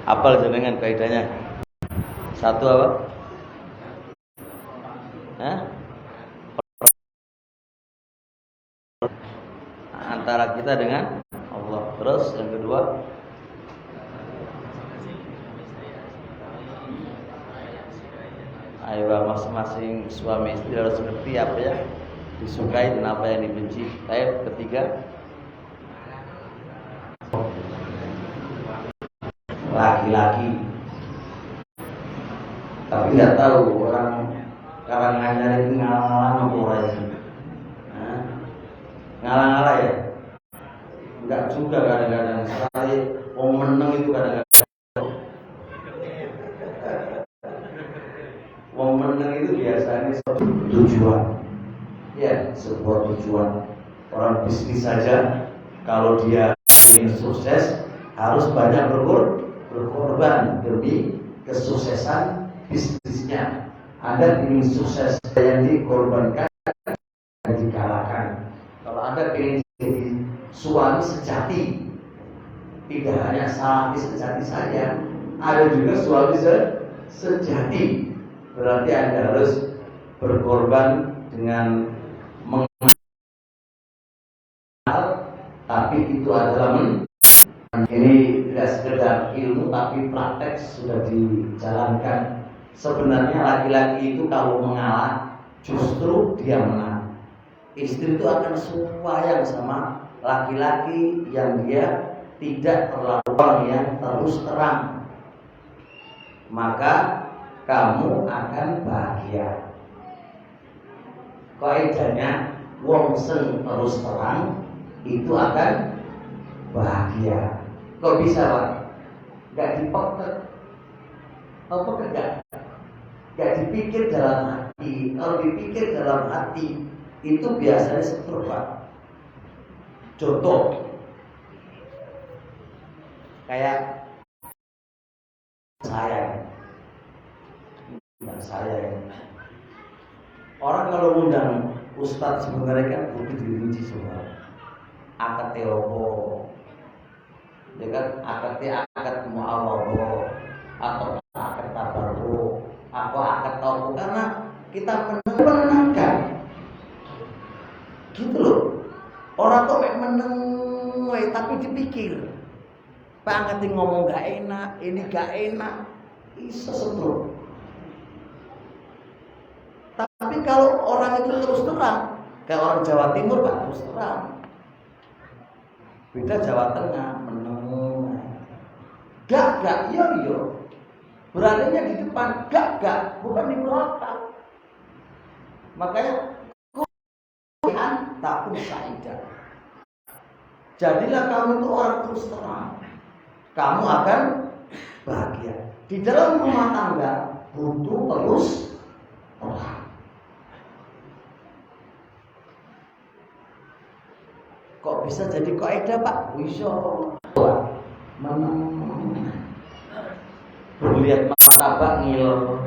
Apal jenengan kaidahnya? Satu apa? Hah? Antara kita dengan Allah. Terus yang kedua, ayo masing-masing suami istri harus ngerti apa yang disukai dan apa yang dibenci. Ayat ketiga, laki-laki tapi nggak tahu orang Karanganyar itu ngalang-ngalang apa orangnya. Ngalang-ngalang ya? Enggak juga kadang-kadang. Saya mau menang itu kadang-kadang. Mau menang itu biasanya tujuan. Ya, sebuah tujuan. Orang bisnis saja kalau dia ingin sukses harus banyak berkorban demi kesuksesan bisnisnya. Anda ingin sukses yang dikorbankan dan dikalahkan. Kalau Anda ingin jadi suami sejati, tidak hanya suami sejati saja, ada juga suami sejati. Berarti Anda harus berkorban dengan mengenal, tapi itu adalah ini tidak sekedar ilmu tapi praktek sudah dijalankan. Sebenarnya laki-laki itu kalau mengalah justru dia menang. Istri itu akan sayang sama laki-laki yang dia tidak terlalu yang terus terang. Maka kamu akan bahagia. Kaidahnya wong sing terus terang itu akan bahagia. Kok bisa, Pak? Gak dipeket. Apa enggak? Gak dipikir dalam hati. Kalau dipikir dalam hati itu biasanya seperti Pak. Contoh kayak saya orang kalau undang ustadz sebenarnya kan butuh dirinci semua. Akad teopo, ya kan? Akad muawwado atau akad tabarruk atau akad teopo, karena kita menenangkan gitu loh. Orang kok meneng tapi dipikir Pak ngerti ngomong gak enak, ini gak enak, iso setrum. Tapi kalau orang itu terus terang, kayak orang Jawa Timur Pak terus terang. Beda Jawa Tengah meneng. Gak, iya. Beraninya di depan, gak, bukan di belakang. Makanya takun saidah. Jadilah kamu itu orang terus terang. Kamu akan bahagia. Di dalam rumah tangga butuh terus terang. Kok bisa jadi kaidah Pak? Bisa. Berlihat martabak ngil.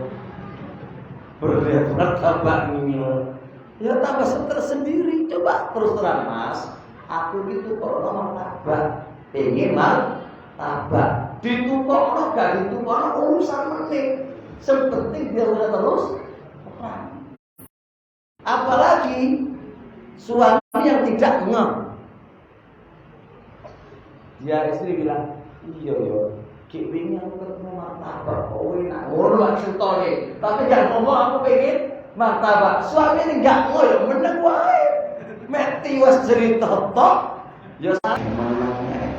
Berlihat martabak ngil. Ya tambah stres sendiri. Coba terus terang Mas. Aku itu kalau martabak pengen martabak. Ditukokno gak ditukokno urusan meneh. Sepenting dia udah terus terang. Apalagi suami yang tidak ngeh. Dia istri bilang, iya, Ki pengen aku ketemu martabak, kowe nak ngono maksudnya. Tapi jangan ngomong aku pengen martabak. Suami ini enggak ngoyo, meneng wae. Meti was cerita tok, ya meneng.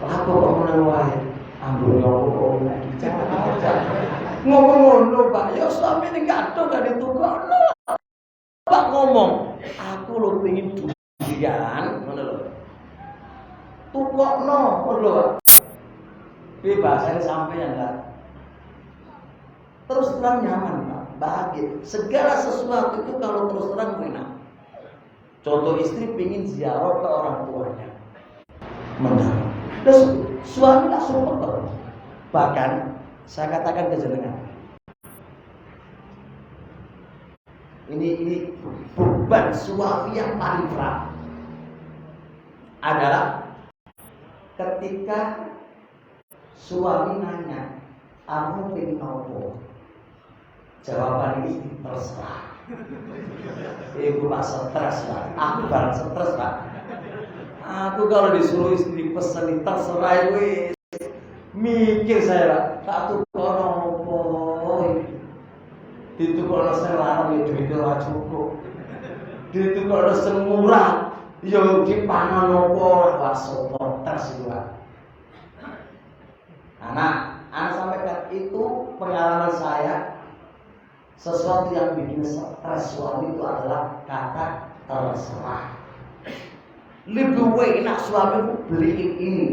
Aku kok meneng wae. Ambune aku kok nek dicacat. Ngomong ngono, Pak. Ya suami ini enggak ada gak ditukokno. Pak ngomong, aku lho pengen durian, ngono lho. Tukokno, ngono lho. Bahasanya sampai enggak. Terus terang nyaman, Pak. Bahagia. Segala sesuatu itu kalau terus terang enak. Contoh istri pingin ziarah ke orang tuanya. Menang. Terus suami langsung betul. Bahkan saya katakan ke jenengan. Ini beban suami yang paling berat adalah ketika suami nanya, "Kamu pengen apa?" Jawaban istri, "Terserah." Ibu Pak stres Pak, aku barang stres Pak. Aku kalau disuruh istri pesen terserah gue mikir saya Pak, tak tukono apa ditukono selarang ya duit ora cukup, ditukono semurah ya dipangan apa wah sopo terus Pak. Anak sampaikan itu pengalaman saya. Sesuatu yang bikin stres suami itu adalah kata terserah. Lebih enak suami beliin ini,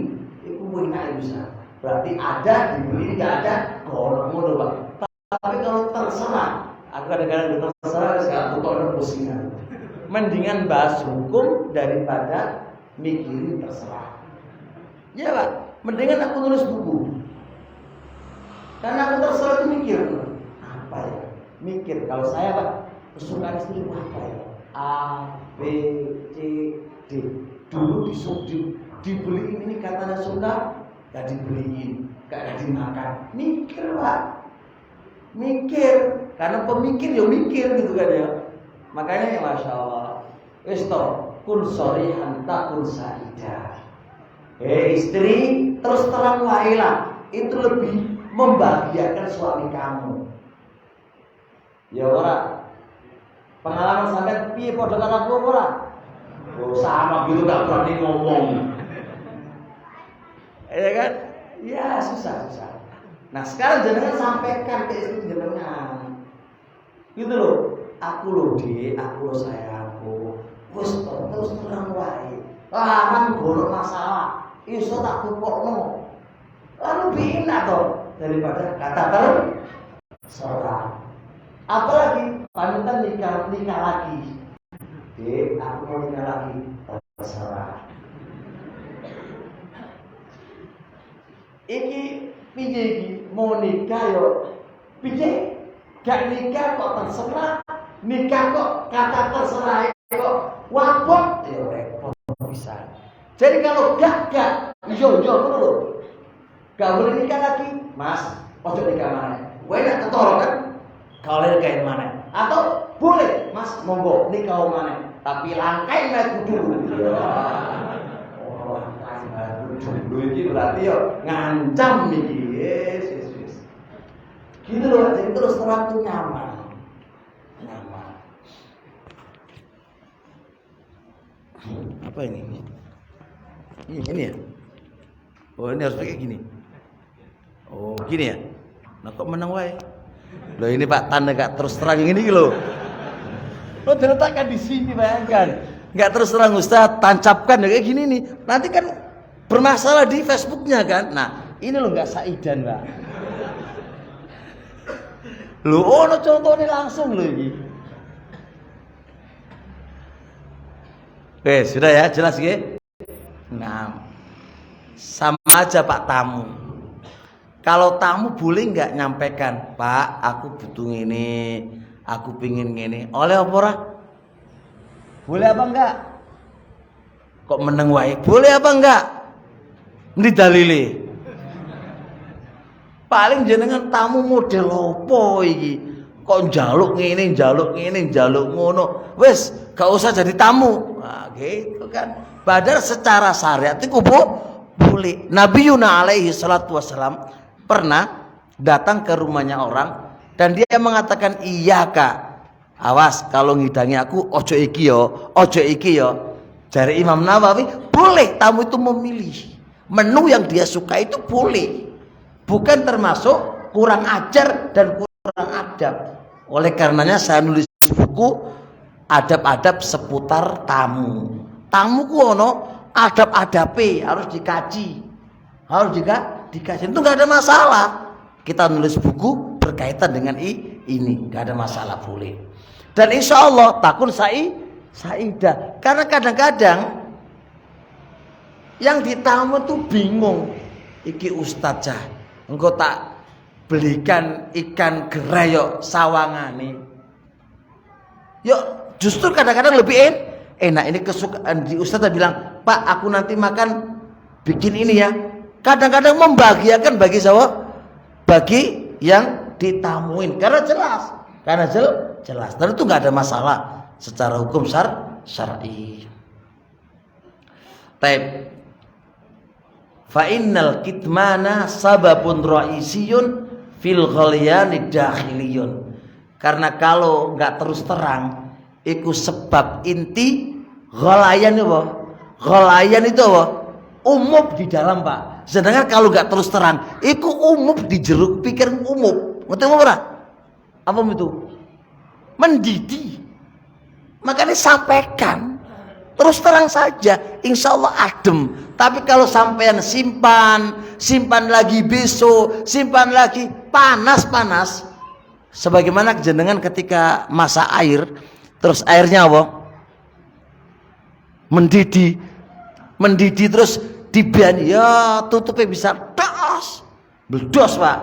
itu enak bisa. Berarti ada dibeli, nggak ada, kalau mau Pak. Tapi kalau terserah, aku kadang-kadang terserah sekarang tuh kalau pusingan. Mendingan bahas hukum daripada mikirin terserah. Ya Pak, mendingan aku nulis buku. Karena aku terserah itu mikir apa ya? Mikir kalau saya Pak kesukaan istri apa ya? A, B, C, D. Dulu dibeliin ini katanya suka, gak dibeliin, gak dimakan. Mikir Pak, mikir. Karena pemikir ya mikir gitu kan ya. Makanya ya Masya Allah. Isto kun sorihan takun saidah. Istri terus terang wailah, itu lebih membahagiakan suami kamu. Ya ora. Pengalaman sampai piye padha karo aku ora? Oh, sama gitu gak berani ngomong. Ya kan? Ya susah. Nah, sekarang jenengan sampaikan ke istri jenengan. Gitu loh. Aku loh, Dik, aku loh sayangku. Wis terus terang wae. Larang golek masalah. Iso tak tukokno. Lalu bina toh daripada kata terserah. Apalagi panutan nikah lagi. Dek, aku mau nikah lagi. Terserah. Iki piye iki mau nikah yo piye? Gak nikah kok terserah. Nikah kok kata terserah kok wabok yo repot bisa. Jadi kalau gak yo dulu. Gak boleh nikah lagi, Mas. Ojo nikah mana? Enak ketoro kan? Kalau nikah mana? Atau boleh, Mas, monggo nikah mana? Tapi langkai maju dulu. Oh, langkai maju dulu ini berarti yo ngancam nih, yes. Gitu loh, jadi terus terang tuh nyaman. Apa ini? Ini ya? Oh, ini harus kayak gini. Oh, gini ya? Nah kok menang wae? Loh ini Pak tanda gak terus terang ini loh. Lo diletakkan di sini bayangkan. Gak terus terang Ustaz, tancapkan kayak gini nih. Nanti kan bermasalah di Facebooknya kan. Nah ini lo gak saidan Pak. Lo no contohnya langsung lo ini. Oke sudah ya jelas ya. Nah sama aja Pak tamu. Kalau tamu boleh nggak nyampaikan, Pak, aku butuh ini, aku pingin ini. Oleh apa ora? Boleh apa enggak? Kok meneng wae? Boleh apa enggak? Ini dalile. Paling jenengan tamu model opo iki? Kok njaluk ngene, njaluk ngono. Wis, gak usah jadi tamu. Nah, gitu kan. Padahal secara syariat itu boleh. Nabi Yuna alaihi salatu wassalam pernah datang ke rumahnya orang dan dia mengatakan iya Kak, awas kalau ngidangi aku ojo iki yo. Dari Imam Nawawi boleh tamu itu memilih menu yang dia suka, itu boleh, bukan termasuk kurang ajar dan kurang adab. Oleh karenanya saya nulis buku adab-adab seputar tamu. Tamu ku ono adab-adabe harus dikaji, dikaji. Itu nggak ada masalah. Kita nulis buku berkaitan dengan ini, nggak ada masalah, boleh. Dan insya Allah takun saidah. Karena kadang-kadang yang ditamu tuh bingung. Iki ustazah, engkau tak belikan ikan gerai yuk sawangane. Yuk justru kadang-kadang lebih enak. Ini kesukaan di ustazah bilang, Pak aku nanti makan bikin ini ya. Kadang-kadang membahagiakan bagi siapa? Bagi yang ditamuin, karena jelas. Karena jelas. Dan itu nggak ada masalah secara hukum syar'i. Taib. Fa innal kitmana sababun ra'isiyun fil ghaliyani dakhiliyun. Karena kalau nggak terus terang, itu sebab inti ghalayan apa? Ghalayan itu apa? Umum di dalam, Pak. Sedangkan kalau nggak terus terang, itu umum di jeruk pikir umum. Ngerti apa? Apa itu? Mendidih. Makanya sampaikan terus terang saja, insya Allah adem. Tapi kalau sampean simpan lagi besok, simpan lagi, panas. Sebagaimana kejenengan ketika masak air, terus airnya apa? Mendidih terus dibiani, ya tutupnya bisa bledos, Pak.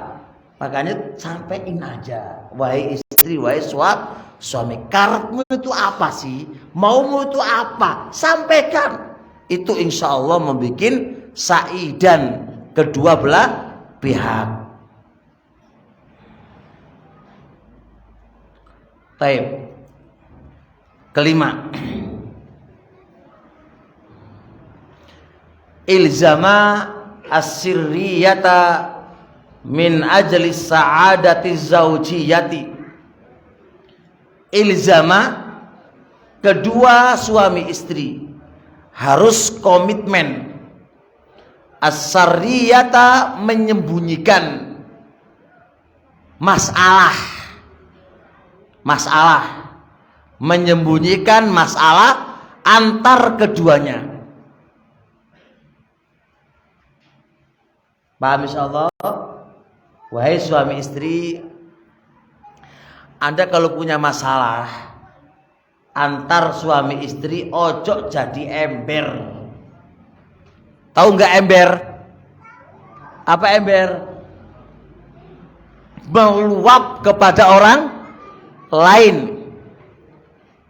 Makanya sampaikan aja, wahai istri, wahai suami, karepmu itu apa sih? Maumu itu apa? Sampaikan. Itu insya Allah membuat sa'idan kedua belah pihak. Taib. Kelima, ilzama as-sirriyata min ajli sa'adati zaujiyati. Ilzama, kedua suami istri harus komitmen as-sarriyata, menyembunyikan masalah, menyembunyikan masalah antar keduanya. Paham insyaallah? Wahai suami istri, Anda kalau punya masalah antar suami istri, ojo jadi ember. Tahu nggak ember? Apa ember? Meluap kepada orang lain,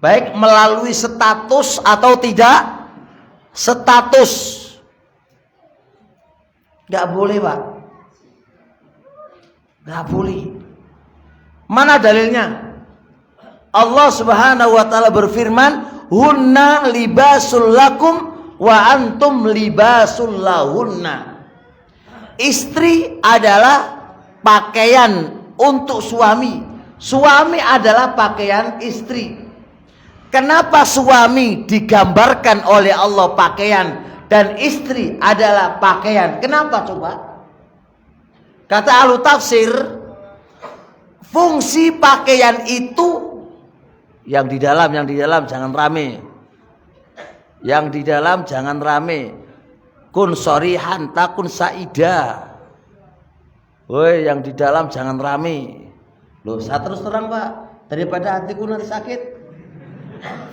baik melalui status atau tidak status. Nggak boleh, Pak. Nggak boleh. Mana dalilnya? Allah Subhanahu wa taala berfirman, "Hunna libasul lakum wa antum libasul lahunna." Istri adalah pakaian untuk suami. Suami adalah pakaian istri. Kenapa suami digambarkan oleh Allah pakaian dan istri adalah pakaian? Kenapa coba? Kata ahlu tafsir, fungsi pakaian itu yang di dalam jangan rame. Yang di dalam jangan rame. Kun sorihan takun saida. Woi, yang di dalam jangan rame. Loh, saya terus terang, Pak. Daripada hatiku nanti sakit.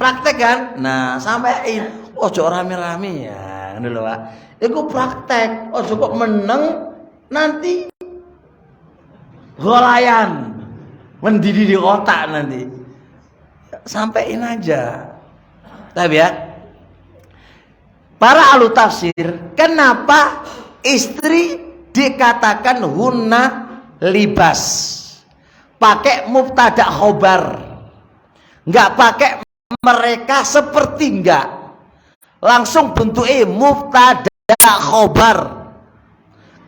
Praktek kan? Nah, sampein. Ojo rame-rame ya. Ngono lho, Pak. Iku praktek. Ojo kok meneng nanti golayan. Mendidih di otak nanti. Sampaiin aja. Tapi ya, para ahlu tafsir, kenapa istri dikatakan hunna libas? Pakai mubtada khobar, nggak pakai mereka seperti, nggak langsung bentuknya mubtada khobar.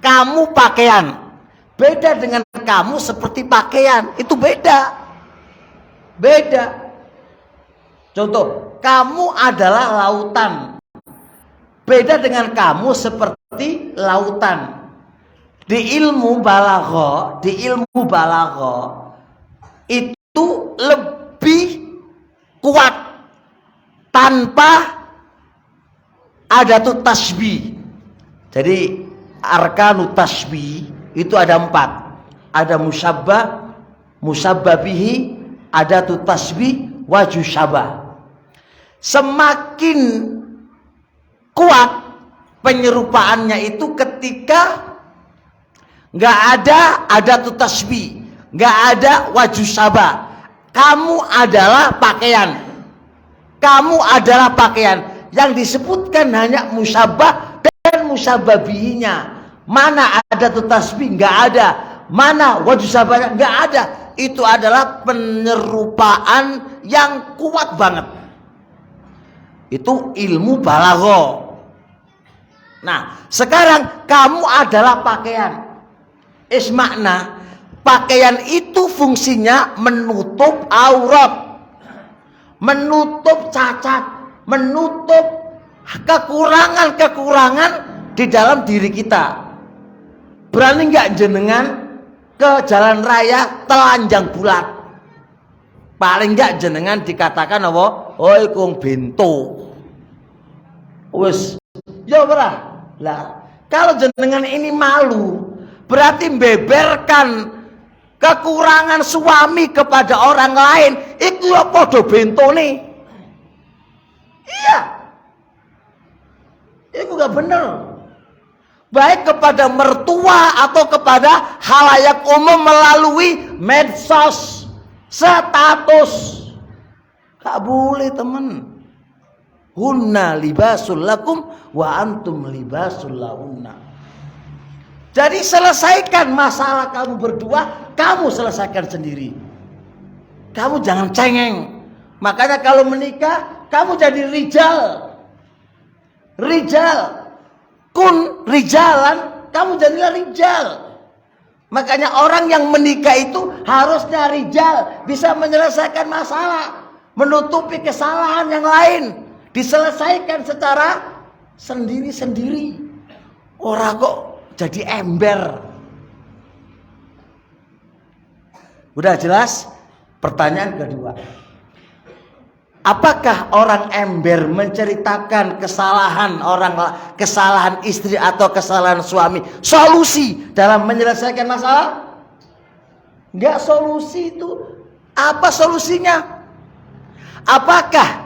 Kamu pakaian, beda dengan kamu seperti pakaian, itu beda. Contoh, kamu adalah lautan, beda dengan kamu seperti lautan. Di ilmu balagha, itu lebih kuat tanpa ada tasbih. Jadi arkanu tasbih itu ada 4. Ada musyabbah, musabbabihi, ada tasbih, wajhu syabah. Semakin kuat penyerupaannya itu ketika nggak ada tasbih, nggak ada wajhu syabah. Kamu adalah pakaian. Yang disebutkan hanya musyabbah dan Kan musyababihinya. Mana ada tuh tasbih? Nggak ada. Mana wajib sabarnya? Nggak ada. Itu adalah penyerupaan yang kuat banget. Itu ilmu balagho. Nah, sekarang kamu adalah pakaian. Ismakna, pakaian itu fungsinya menutup aurat, menutup cacat, menutup kekurangan-kekurangan di dalam diri kita. Berani nggak jenengan ke jalan raya telanjang bulat? Paling nggak jenengan dikatakan apa? Oi kong bento. Wes, ya berah. Lah, kalau jenengan ini malu, berarti beberkan kekurangan suami kepada orang lain. Itu ya podo bento nih. Iya, itu gak bener. Baik kepada mertua atau kepada halayak umum melalui medsos, status. Gak boleh teman. Hunna libasul lakum wa antum libasul lahunna. Jadi selesaikan masalah kamu berdua, kamu selesaikan sendiri. Kamu jangan cengeng. Makanya kalau menikah, kamu jadi rijal. Rijal. Kun rijalan, kamu jadilah rijal. Makanya orang yang menikah itu harusnya rijal, bisa menyelesaikan masalah, menutupi kesalahan yang lain, diselesaikan secara sendiri-sendiri. Orang kok jadi ember. Udah jelas? Pertanyaan kedua. Apakah orang ember menceritakan kesalahan istri atau kesalahan suami solusi dalam menyelesaikan masalah? Enggak solusi itu. Apa solusinya? Apakah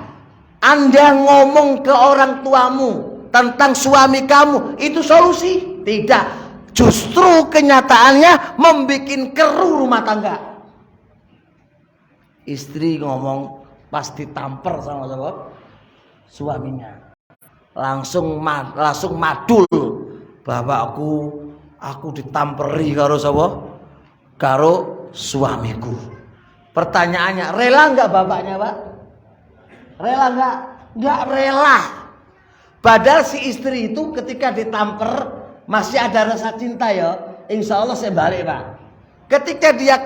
Anda ngomong ke orang tuamu tentang suami kamu itu solusi? Tidak. Justru kenyataannya membuat keruh rumah tangga. Istri ngomong pasti tamper sama suaminya, langsung madul bahwa aku ditamperi karo suamiku. Pertanyaannya, rela nggak bapaknya, Pak? Rela nggak? Nggak rela. Padahal si istri itu ketika ditamper masih ada rasa cinta ya. Insya Allah saya balik, Pak. Ketika dia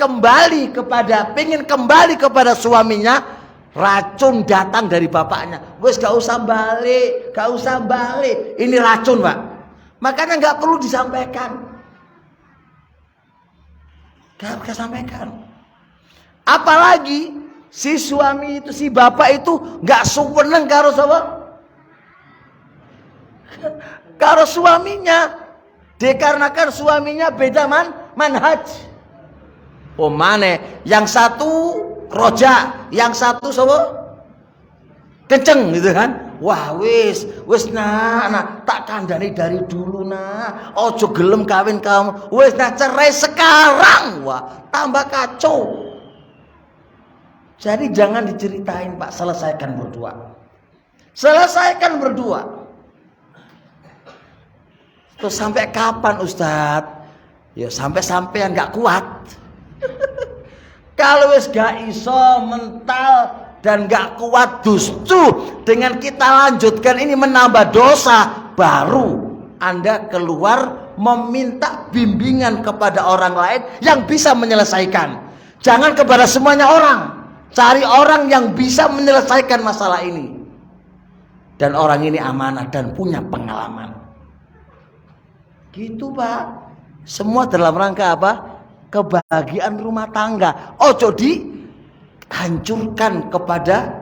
pengen kembali kepada suaminya, racun datang dari bapaknya. Wes gak usah balik. Ini racun, Pak. Makanya gak perlu disampaikan. Gak sampaikan. Apalagi si suami itu, si bapak itu gak seneng karo suaminya. Dikarenakan suaminya beda manhaj. Oh mane, yang satu roja, yang satu kenceng gitu kan. Wah wis nah tak kandani dari dulu nah. Ojo gelem kawin kamu. Wis nah cerai sekarang. Wah tambah kacau. Jadi jangan diceritain, Pak, selesaikan berdua. Selesaikan berdua. Terus sampai kapan, Ustadz? Ya sampai-sampai nggak kuat. Kalau wis gak iso mental dan gak kuat, justru dengan kita lanjutkan ini menambah dosa, baru Anda keluar meminta bimbingan kepada orang lain yang bisa menyelesaikan. Jangan kepada semuanya orang. Cari orang yang bisa menyelesaikan masalah ini. Dan orang ini amanah dan punya pengalaman. Gitu, Pak. Semua dalam rangka apa? Kebahagiaan rumah tangga. Ojo dihancurkan kepada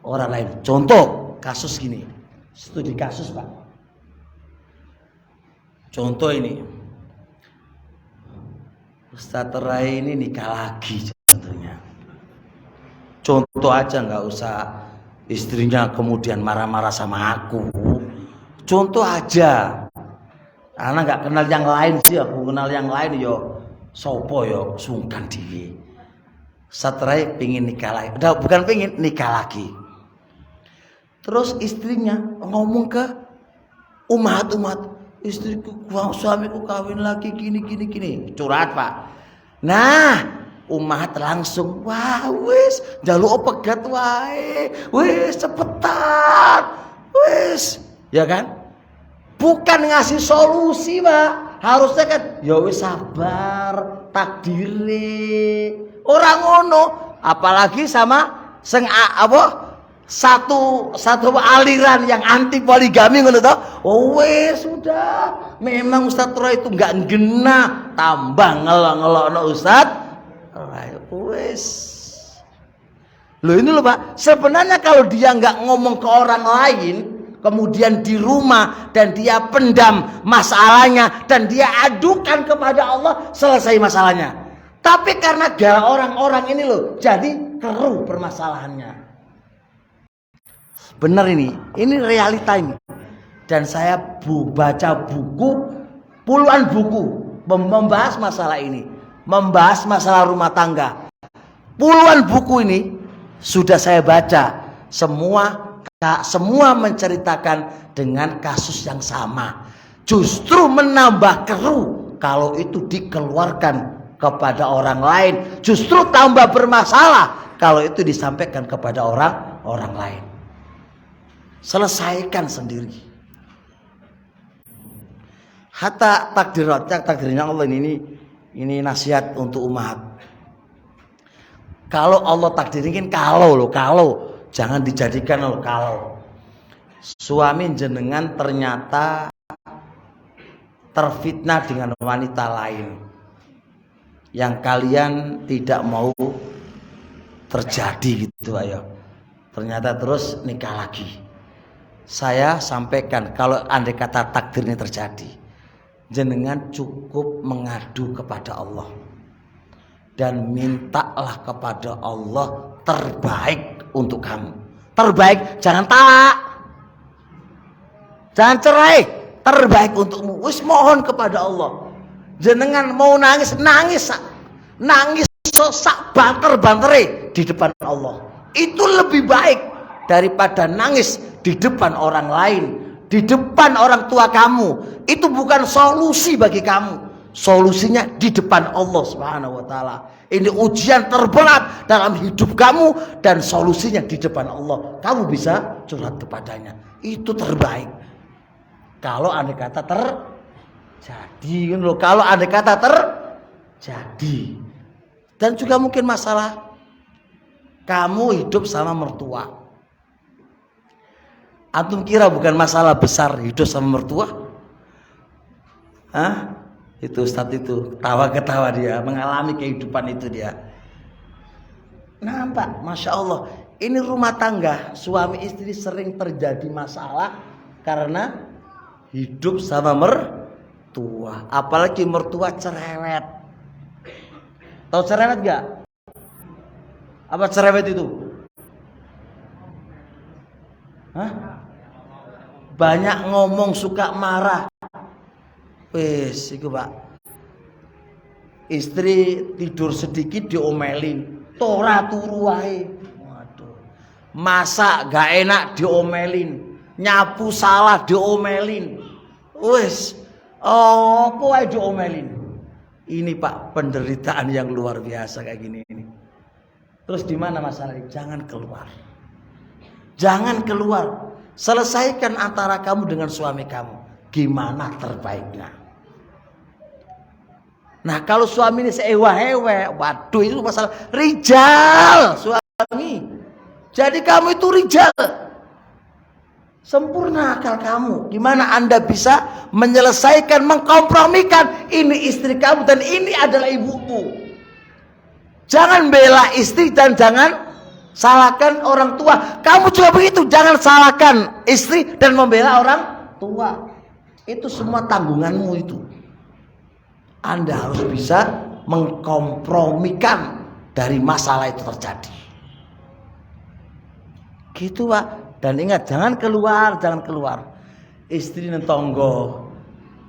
orang lain. Contoh kasus gini, studi kasus, Pak. Contoh ini, Ustadz Rai ini nikah lagi contohnya. Contoh aja, nggak usah istrinya kemudian marah-marah sama aku. Contoh aja, karena nggak kenal yang lain sih, aku kenal yang lain yo. Sopo yo sungkan diri. Satrai pingin nikah lagi. Bukan pingin, nikah lagi. Terus istrinya ngomong ke Umat, istriku, suamiku kawin lagi gini. Curhat, Pak. Nah, umat langsung, wah wis, njaluk pegat wae. Wis cepetan. Wis, ya kan? Bukan ngasih solusi, Pak. Harusnya kan ya wis sabar, takdire. Orang ngono, apalagi sama satu aliran yang anti poligami ngono to. Oh wes sudah. Memang Ustaz Roy itu enggak genah, tambah ngelok-ngelokno Ustaz. Wes. Loh ini loh Pak, sebenarnya kalau dia enggak ngomong ke orang lain, kemudian di rumah dan dia pendam masalahnya dan dia adukan kepada Allah, selesai masalahnya. Tapi karena gara orang-orang ini loh, jadi keruh permasalahannya. Benar ini realita ini. Dan saya baca buku, puluhan buku membahas masalah ini, membahas masalah rumah tangga. Puluhan buku ini sudah saya baca, semua menceritakan dengan kasus yang sama. Justru menambah keruh kalau itu dikeluarkan kepada orang lain. Justru tambah bermasalah kalau itu disampaikan kepada orang lain. Selesaikan sendiri. Hatta takdirnya Allah ini nasihat untuk umat. Kalau Allah takdirin kalau jangan dijadikan kalau suami jenengan ternyata terfitnah dengan wanita lain yang kalian tidak mau terjadi gitu ayo. Ternyata terus nikah lagi. Saya sampaikan kalau andai kata takdir ini terjadi, jenengan cukup mengadu kepada Allah dan mintalah kepada Allah terbaik untuk kamu. Terbaik, jangan talak, jangan cerai, terbaik untukmu. Wis mohon kepada Allah. Jenengan mau nangis sak banter-bantere di depan Allah. Itu lebih baik daripada nangis di depan orang lain, di depan orang tua kamu. Itu bukan solusi bagi kamu. Solusinya di depan Allah Subhanahu wa taala. Ini ujian terberat dalam hidup kamu dan solusinya di depan Allah. Kamu bisa curhat kepadanya. Itu terbaik. Kalau andai kata terjadi, kalau andai kata terjadi. Dan juga mungkin masalah kamu hidup sama mertua. Antum kira bukan masalah besar hidup sama mertua? Hah? Itu Ustadz itu ketawa dia mengalami kehidupan itu dia. Nampak, Masya Allah. Ini rumah tangga suami istri sering terjadi masalah karena hidup sama mertua. Apalagi mertua cerewet. Tahu cerewet gak? Apa cerewet itu? Hah? Banyak ngomong, suka marah. Wes, itu Pak. Istri tidur sedikit diomelin, tora turu wae. Waduh. Masak gak enak diomelin, nyapu salah diomelin. Wes, apa wae diomelin. Ini Pak penderitaan yang luar biasa kayak gini ini. Terus di mana masalahnya? Jangan keluar. Jangan keluar. Selesaikan antara kamu dengan suami kamu. Gimana terbaiknya? Nah kalau suami ini seewa-ewe, waduh itu masalah rijal suami. Jadi kamu itu rijal. Sempurna akal kamu. Gimana Anda bisa menyelesaikan, mengkompromikan ini istri kamu dan ini adalah ibumu. Jangan bela istri dan jangan salahkan orang tua. Kamu juga begitu, jangan salahkan istri dan membela orang tua. Itu semua tanggunganmu itu. Anda harus bisa mengkompromikan dari masalah itu terjadi. Gitu Pak. Dan ingat jangan keluar. Istri nentonggo.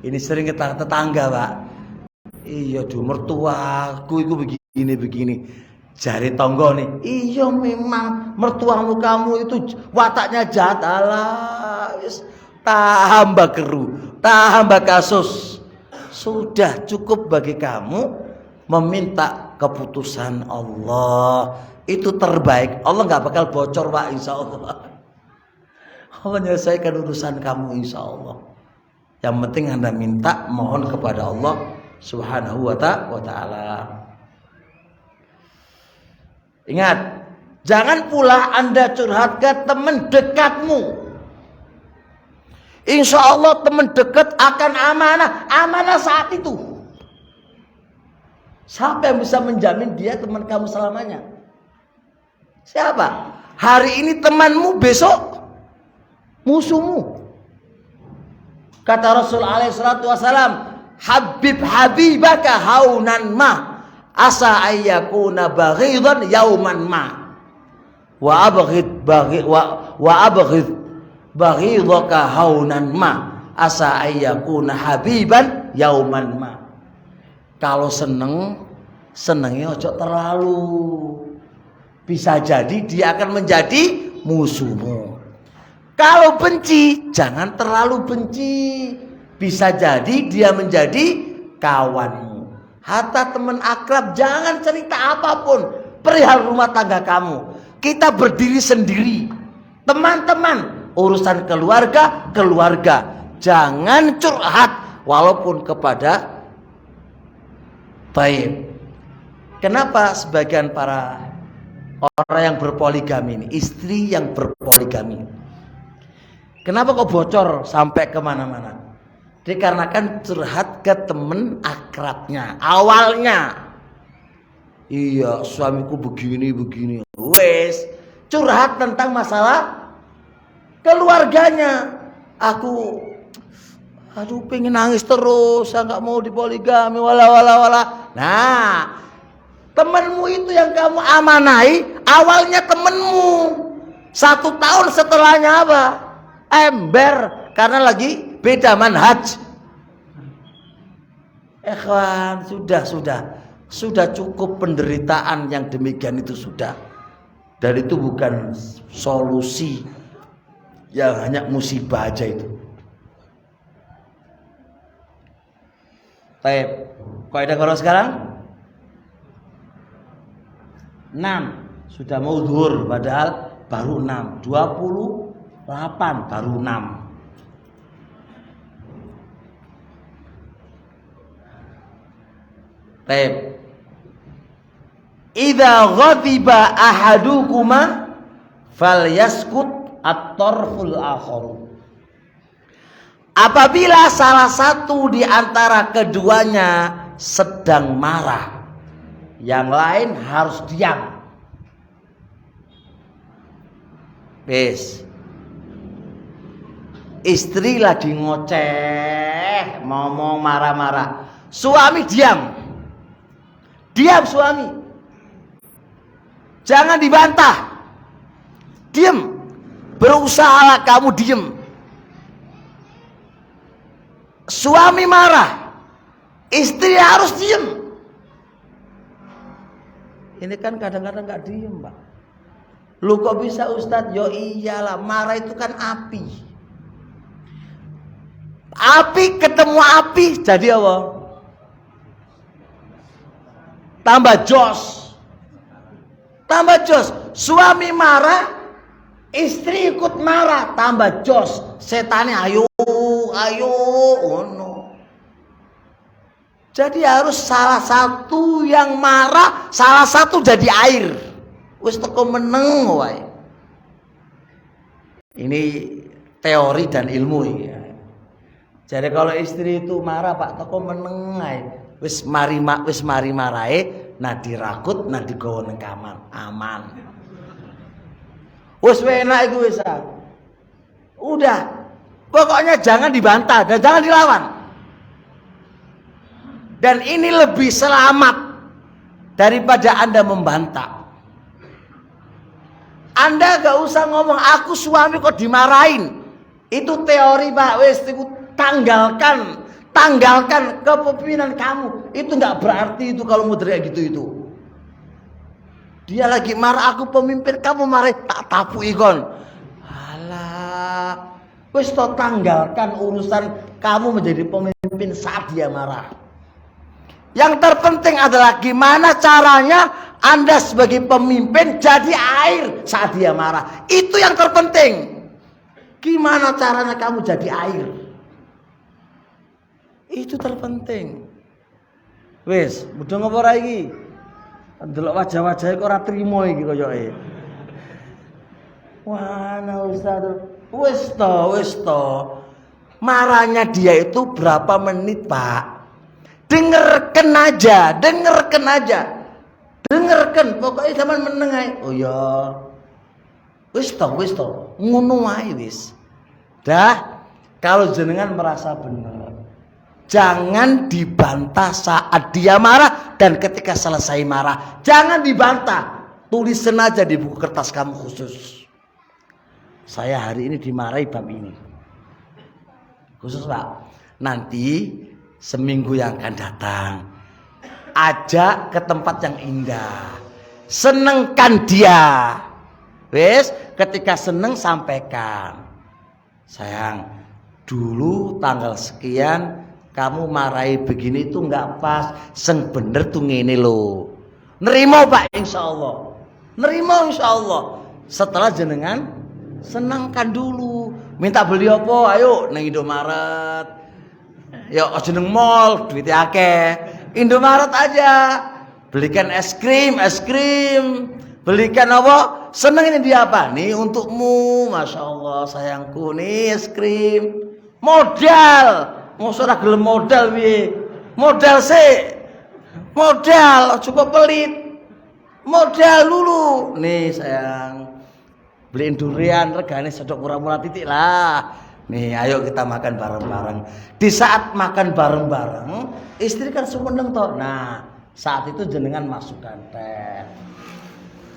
Ini sering tetangga Pak. Iya duh mertuaku itu begini. Jari tonggo nih. Iya memang mertuamu kamu itu wataknya jahat. Alah, tambah keruh, tambah kasus. Sudah cukup bagi kamu meminta keputusan Allah. Itu terbaik. Allah nggak bakal bocor, Pak, insya Allah. Allah menyelesaikan urusan kamu, insya Allah. Yang penting Anda minta, mohon kepada Allah Subhanahu wa ta'ala. Ingat, jangan pula Anda curhat ke teman dekatmu. Insya Allah teman dekat akan amanah saat itu. Siapa yang bisa menjamin dia teman kamu selamanya? Siapa? Hari ini temanmu, besok musuhmu. Kata Rasul alaihi salatu wasalam, habibaka haunan ma asa ayyakuna baghidan yauman ma wa abghid baghidaka haunan ma asa ayyakuna habiban yauman ma. Kalau senengnya ojo terlalu, bisa jadi dia akan menjadi musuhmu. Kalau benci, jangan terlalu benci, bisa jadi dia menjadi kawanmu. Hatta teman akrab, jangan cerita apapun perihal rumah tangga kamu. Kita berdiri sendiri. Teman-teman, urusan keluarga, jangan curhat walaupun kepada baik. Kenapa sebagian para orang yang berpoligami ini, istri yang berpoligami, kenapa kok bocor sampai kemana-mana? Dikarenakan curhat ke teman akrabnya. Awalnya, iya suamiku begini. Wes, curhat tentang masalah keluarganya. Aduh pengen nangis terus, saya nggak mau dipoligami, wala. Nah, temanmu itu yang kamu amanahi, awalnya temanmu. 1 tahun setelahnya apa? Ember, karena lagi beda manhaj. Ikhwan, sudah cukup penderitaan yang demikian itu sudah. Dan itu bukan solusi, yang hanya musibah aja itu. Baik, kaidah kalau sekarang 6, sudah mau zuhur padahal baru 6, 28 baru 6. Baik. Idza ghadiba ahadukuma falyaskut at-tarful akhar. Apabila salah satu di antara keduanya sedang marah, yang lain harus diam. Wes. Istri lagi ngoceh, ngomong marah-marah. Suami diam. Diam suami. Jangan dibantah. Diam. Berusahalah kamu diam. Suami marah, istri harus diam. Ini kan kadang-kadang gak diem, Pak. Lu kok bisa Ustadz? Yo iyalah, marah itu kan api. Api ketemu api jadi apa? Tambah jos. Suami marah, istri ikut marah, tambah jos. Setannya ayo. Oh no. Jadi harus salah satu yang marah, salah satu jadi air. Wis teko meneng wae. Ini teori dan ilmu ya. Jadi kalau istri itu marah, Pak, teko meneng ae. Wis mari marahe, nah dirakut, nah digawa nang kamar, aman. Wis enak iku wis. Udah. Pokoknya jangan dibantah dan jangan dilawan. Dan ini lebih selamat daripada Anda membantah. Anda gak usah ngomong aku suami kok dimarahin. Itu teori, Pak. Wes itu tanggalkan kepemimpinan kamu. Itu gak berarti itu kalau mau kayak gitu itu. Dia lagi marah, aku pemimpin, kamu marah, tak tapu ikon. Alah, Wis to, tanggalkan urusan kamu menjadi pemimpin saat dia marah. Yang terpenting adalah gimana caranya Anda sebagai pemimpin jadi air saat dia marah. Itu yang terpenting. Gimana caranya kamu jadi air? Itu terpenting. Wis, mudeng apa ora iki? Ndelok wajah-wajahe kok ora trimo iki koyoke. Wah, nah Ustaz. Wis to. Marahnya dia itu berapa menit, Pak? Dengarkan aja. Dengarkan, pokoknya zaman menengai. Oh ya. Wis to. Ngono wae wis. Dah, kalau jenengan merasa benar, jangan dibantah saat dia marah dan ketika selesai marah. Jangan dibantah. Tulisin aja di buku kertas kamu khusus. Saya hari ini dimarahi bab ini. Khusus, Pak. Nanti seminggu yang akan datang, ajak ke tempat yang indah. Senengkan dia. Wes, ketika seneng sampaikan. Sayang, dulu tanggal sekian kamu marahi begini tuh nggak pas. Seng bener tuh ngene lo. Nerimo, Pak, insyaallah. Nerimo insyaallah. Setelah jenengan senangkan dulu. Minta beli apa? Ayo nang Indomaret. Ya aja nang mall, duitnya akeh. Indomaret aja. Belikan es krim. Belikan apa? Seneng ini dia apa? Nih untukmu, Masya Allah sayangku, nih es krim. Modal. Mosok ora gelem modal piye? Modal sih. Modal, cukup pelit. Modal dulu. Nih sayang. Beliin durian regane sedok murah-murah titik lah. Nih ayo kita makan bareng-bareng. Di saat makan bareng-bareng, istri kan sumeneng toh. Nah, saat itu jenengan masukkan teh.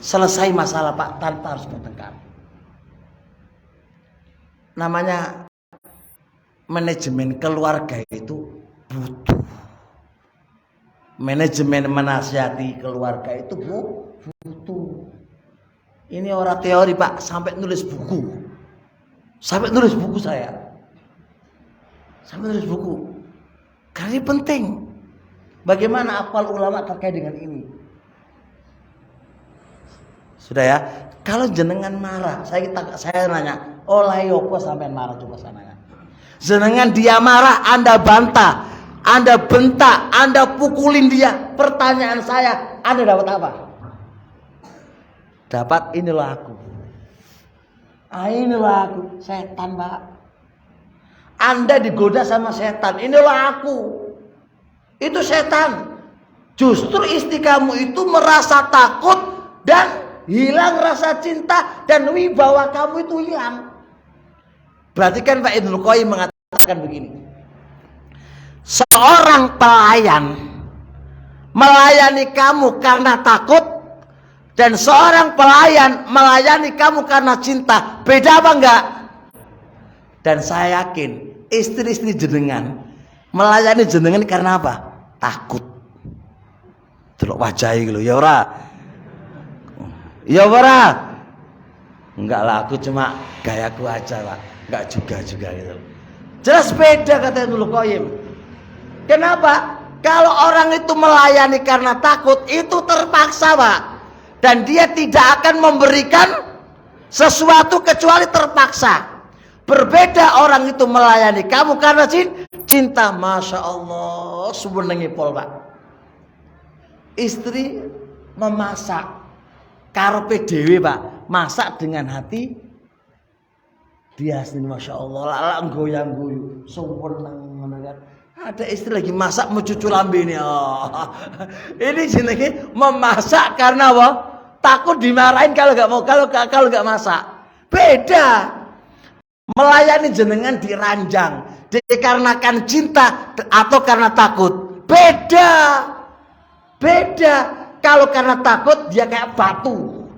Selesai masalah, Pak, tanpa harus bertengkar. Namanya manajemen keluarga itu butuh. Manajemen menasihati keluarga itu butuh. Ini orang teori, Pak, sampai nulis buku. Sampai nulis buku saya. Sampai nulis buku. Karena ini penting. Bagaimana aqwal ulama terkait dengan ini? Sudah ya. Kalau jenengan marah, saya nanya, oleh apa sampai marah, coba saya nanya. Jenengan dia marah, Anda bantah, Anda bentak, Anda pukulin dia. Pertanyaan saya, Anda dapat apa? Dapat inilah aku. Inilah aku, setan, Pak. Anda digoda sama setan, inilah aku. Itu setan. Justru istri kamu itu merasa takut dan hilang rasa cinta dan wibawa kamu itu hilang. Berarti kan Pak Ibnu Qayyim mengatakan begini. Seorang pelayan melayani kamu karena takut dan seorang pelayan melayani kamu karena cinta. Beda apa enggak? Dan saya yakin istri-istri jenengan melayani jenengan karena apa? Takut. Delok wajah iki lho, ya ora? Ya ora? Enggak lah, aku cuma gayaku aja, Pak. Enggak juga gitu. Jelas beda kata Ibnu Qayyim. Kenapa? Kalau orang itu melayani karena takut, itu terpaksa, Pak. Dan dia tidak akan memberikan sesuatu kecuali terpaksa. Berbeda orang itu melayani kamu karena cinta. Masya Allah, sebenarnya pol, Pak. Istri memasak karepe dhewe, Pak. Masak dengan hati dia sendiri, Masya Allah, lala goyang-goyang sempurna. Ada istri lagi masak mau cucu lambe ini. Oh. Ini jenenge memasak karena apa? Takut dimarahin kalau nggak mau, kalau nggak masak. Beda. Melayani jenengan diranjang dikarenakan cinta atau karena takut. Beda. Kalau karena takut dia kayak batu.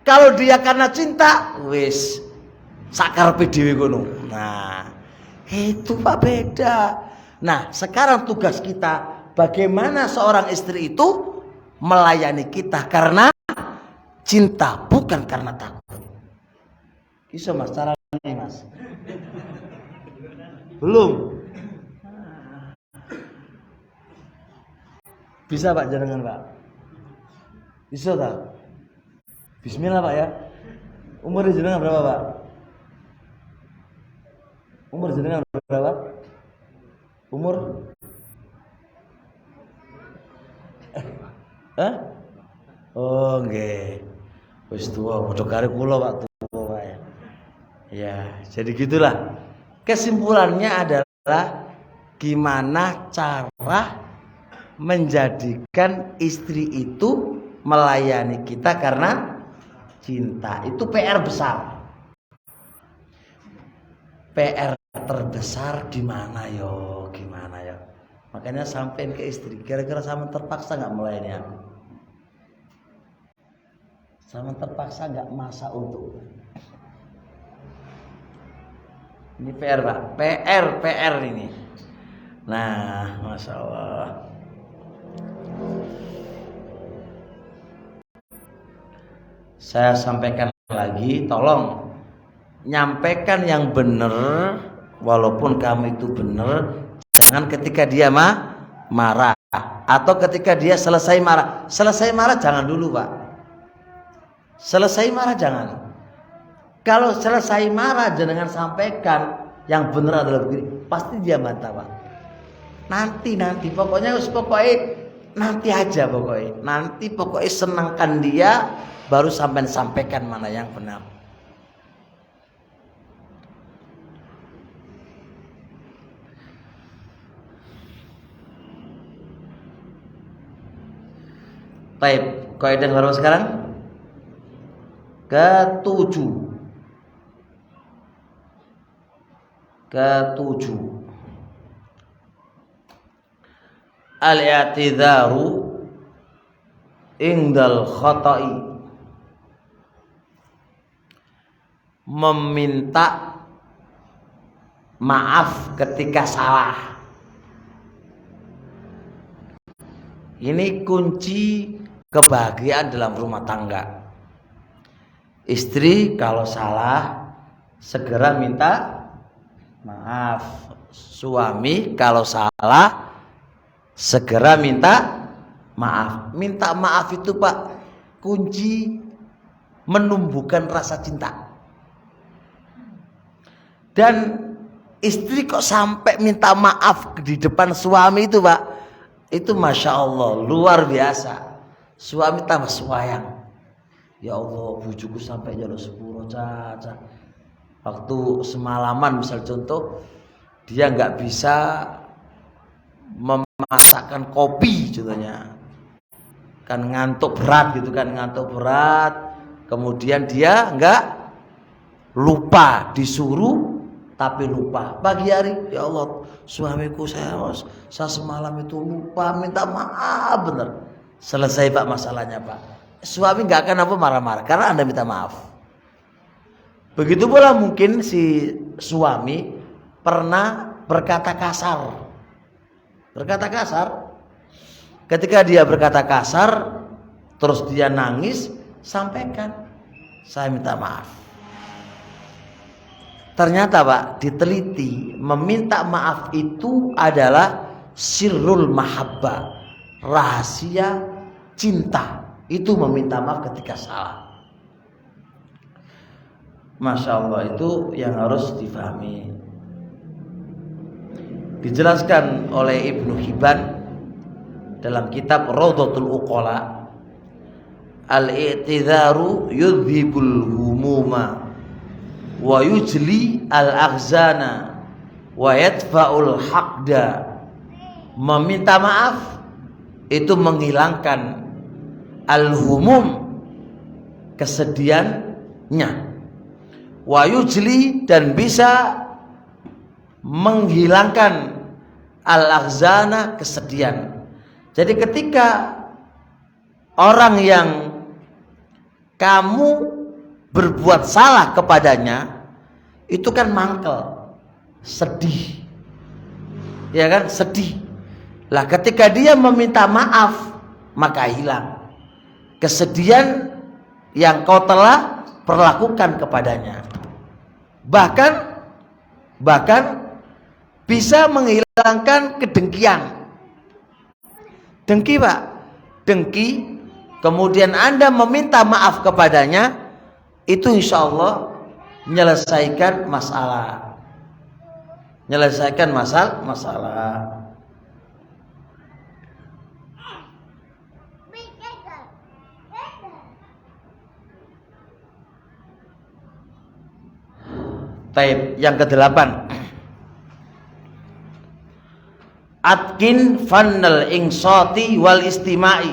Kalau dia karena cinta, wis sakarepe dhewe ngono. Nah, itu Pak beda. Nah, sekarang tugas kita bagaimana seorang istri itu melayani kita karena cinta, bukan karena takut. Iso Mas, caranya Mas. Belum. Bisa Pak jenengan Pak? Bisa tak? Bismillah Pak ya. Umur jenengan berapa Pak? Umur jenengan berapa? Umur? Hah? Oh nggih. Wis tuwa padha karo kula Pak tuwa Pak ya. Ya, jadi gitulah. Kesimpulannya adalah gimana cara menjadikan istri itu melayani kita karena cinta. Itu PR besar. PR terbesar di mana yo? Gimana ya? Makanya sampein ke istri, kira-kira sama terpaksa nggak melayani aku? Sama terpaksa nggak masa untuk? Ini PR Pak, PR ini. Nah, masya Allah. Saya sampaikan lagi, tolong nyampaikan yang benar, walaupun kamu itu benar. Jangan ketika dia marah, atau ketika dia selesai marah. Selesai marah jangan dulu Pak. Selesai marah jangan. Kalau selesai marah jangan sampaikan yang benar adalah begini, pasti dia bantah Pak. Nanti pokoknya nanti aja pokoknya. Nanti pokoknya senangkan dia baru sampai sampaikan mana yang benar. Baik, kaidah berapa sekarang? Ketujuh. Al-i'tidharu indal khata'i. Meminta maaf ketika salah. Ini kunci kebahagiaan dalam rumah tangga. Istri kalau salah segera minta maaf. Suami kalau salah segera minta maaf. Minta maaf itu Pak kunci menumbuhkan rasa cinta. Dan istri kok sampai minta maaf di depan suami itu Pak, itu masya Allah luar biasa. Suami tambah sayang. Ya Allah, bujuku sampai jalur sepuro caca. Waktu semalaman misal contoh, dia nggak bisa memasakkan kopi contohnya, kan ngantuk berat gitu kan, kemudian dia nggak lupa, disuruh tapi lupa. Pagi hari, ya Allah, suamiku saya semalam itu lupa, minta maaf bener. Selesai Pak masalahnya Pak. Suami nggak akan marah-marah karena Anda minta maaf. Begitu pula mungkin si suami pernah berkata kasar. Ketika dia berkata kasar, terus dia nangis, sampaikan, saya minta maaf. Ternyata Pak, diteliti, meminta maaf itu adalah sirrul mahabbah, rahasia cinta. Itu meminta maaf ketika salah. Masya Allah, itu yang harus difahami. Dijelaskan oleh Ibnu Hibban dalam kitab Rawdatul Uqala, al-i'tidharu yudhibul humuma wa yujli al-aghzana wa yadfa'ul haqda. Meminta maaf itu menghilangkan al-humum, kesedihannya, wa yujli, dan bisa menghilangkan al-aghzana, kesedihan. Jadi ketika orang yang kamu berbuat salah kepadanya itu kan mangkel, sedih, ya kan, sedih. Lah ketika dia meminta maaf, maka hilang kesedihan yang kau telah perlakukan kepadanya. Bahkan bisa menghilangkan kedengkian. Dengki Pak, dengki, kemudian Anda meminta maaf kepadanya, itu insya Allah menyelesaikan masalah. Menyelesaikan masalah. Taib, yang ke-8. Atkin fannal insati wal istima'i.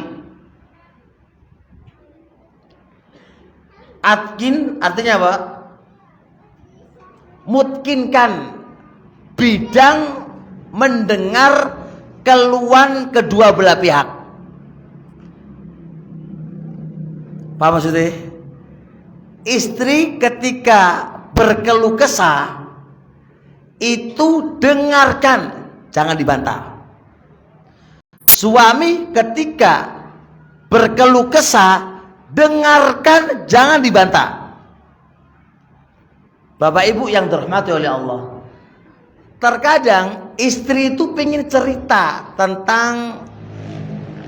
Atkin artinya apa? Mutkinkan bidang mendengar keluhan kedua belah pihak. Paham maksudnya? Istri ketika berkeluh kesah itu dengarkan, jangan dibantah. Suami ketika berkeluh kesah dengarkan, jangan dibantah. Bapak Ibu yang dirahmati oleh Allah, terkadang istri itu pengen cerita tentang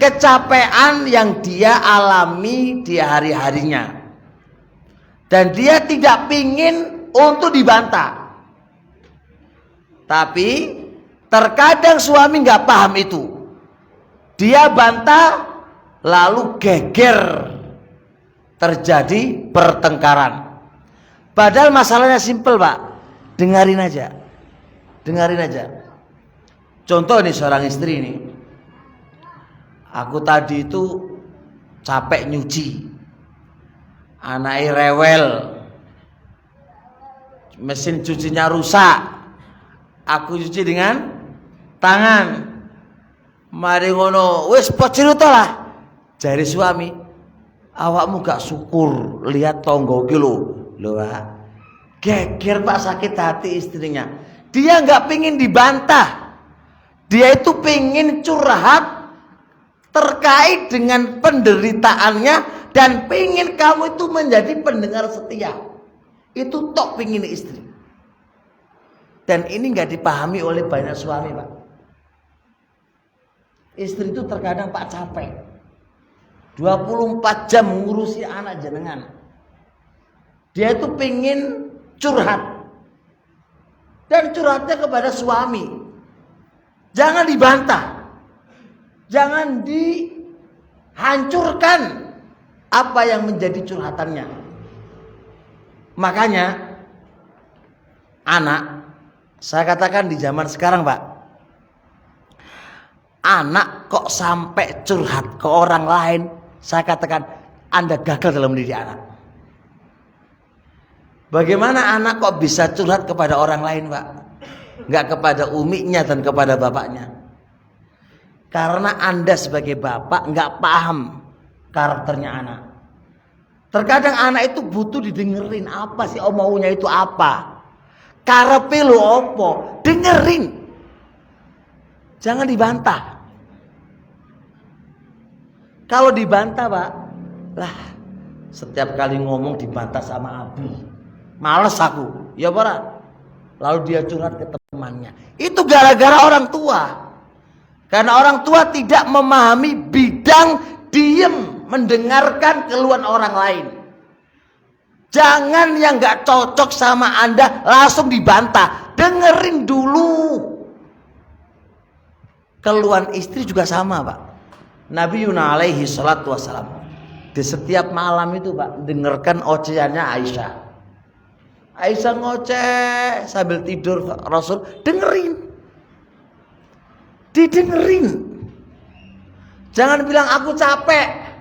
kecapean yang dia alami di hari-harinya, dan dia tidak ingin untuk dibantah. Tapi terkadang suami nggak paham itu, dia bantah lalu geger, terjadi pertengkaran. Padahal masalahnya simpel Pak, dengarin aja. Contoh nih, seorang istri ini, aku tadi itu capek nyuci, anaknya rewel, mesin cucinya rusak, aku cuci dengan tangan. Mari ngono, wis pociruto lah. Jari suami, awakmu gak syukur lihat tonggo ki lho. Geger Pak, sakit hati istrinya. Dia gak pingin dibantah, dia itu pingin curhat terkait dengan penderitaannya dan pingin kamu itu menjadi pendengar setia. Itu tok pingin istri. Dan ini gak dipahami oleh banyak suami Pak. Istri itu terkadang Pak capek 24 jam ngurusi anak jenengan. Dia itu pingin curhat, dan curhatnya kepada suami. Jangan dibantah, jangan dihancurkan apa yang menjadi curhatannya. Makanya anak, saya katakan di zaman sekarang Pak, anak kok sampai curhat ke orang lain, saya katakan Anda gagal dalam mendidik anak. Bagaimana anak kok bisa curhat kepada orang lain Pak? Enggak kepada uminya dan kepada bapaknya. Karena Anda sebagai bapak enggak paham karakternya anak. Terkadang anak itu butuh didengerin, apa sih maunya itu apa, karepe lho opo, dengerin, jangan dibantah. Kalau dibantah Pak, lah setiap kali ngomong dibantah sama Abi, males aku, ya Pak. Lalu dia curhat ke temannya. Itu gara-gara orang tua. Karena orang tua tidak memahami bidang diem mendengarkan keluhan orang lain. Jangan yang gak cocok sama Anda langsung dibantah. Dengerin dulu. Keluhan istri juga sama Pak. Nabi Yuna alaihi salatu wassalam, di setiap malam itu Pak, dengarkan ocehannya Aisyah. Aisyah ngoceh sambil tidur, Rasul dengerin, didengerin. Jangan bilang aku capek,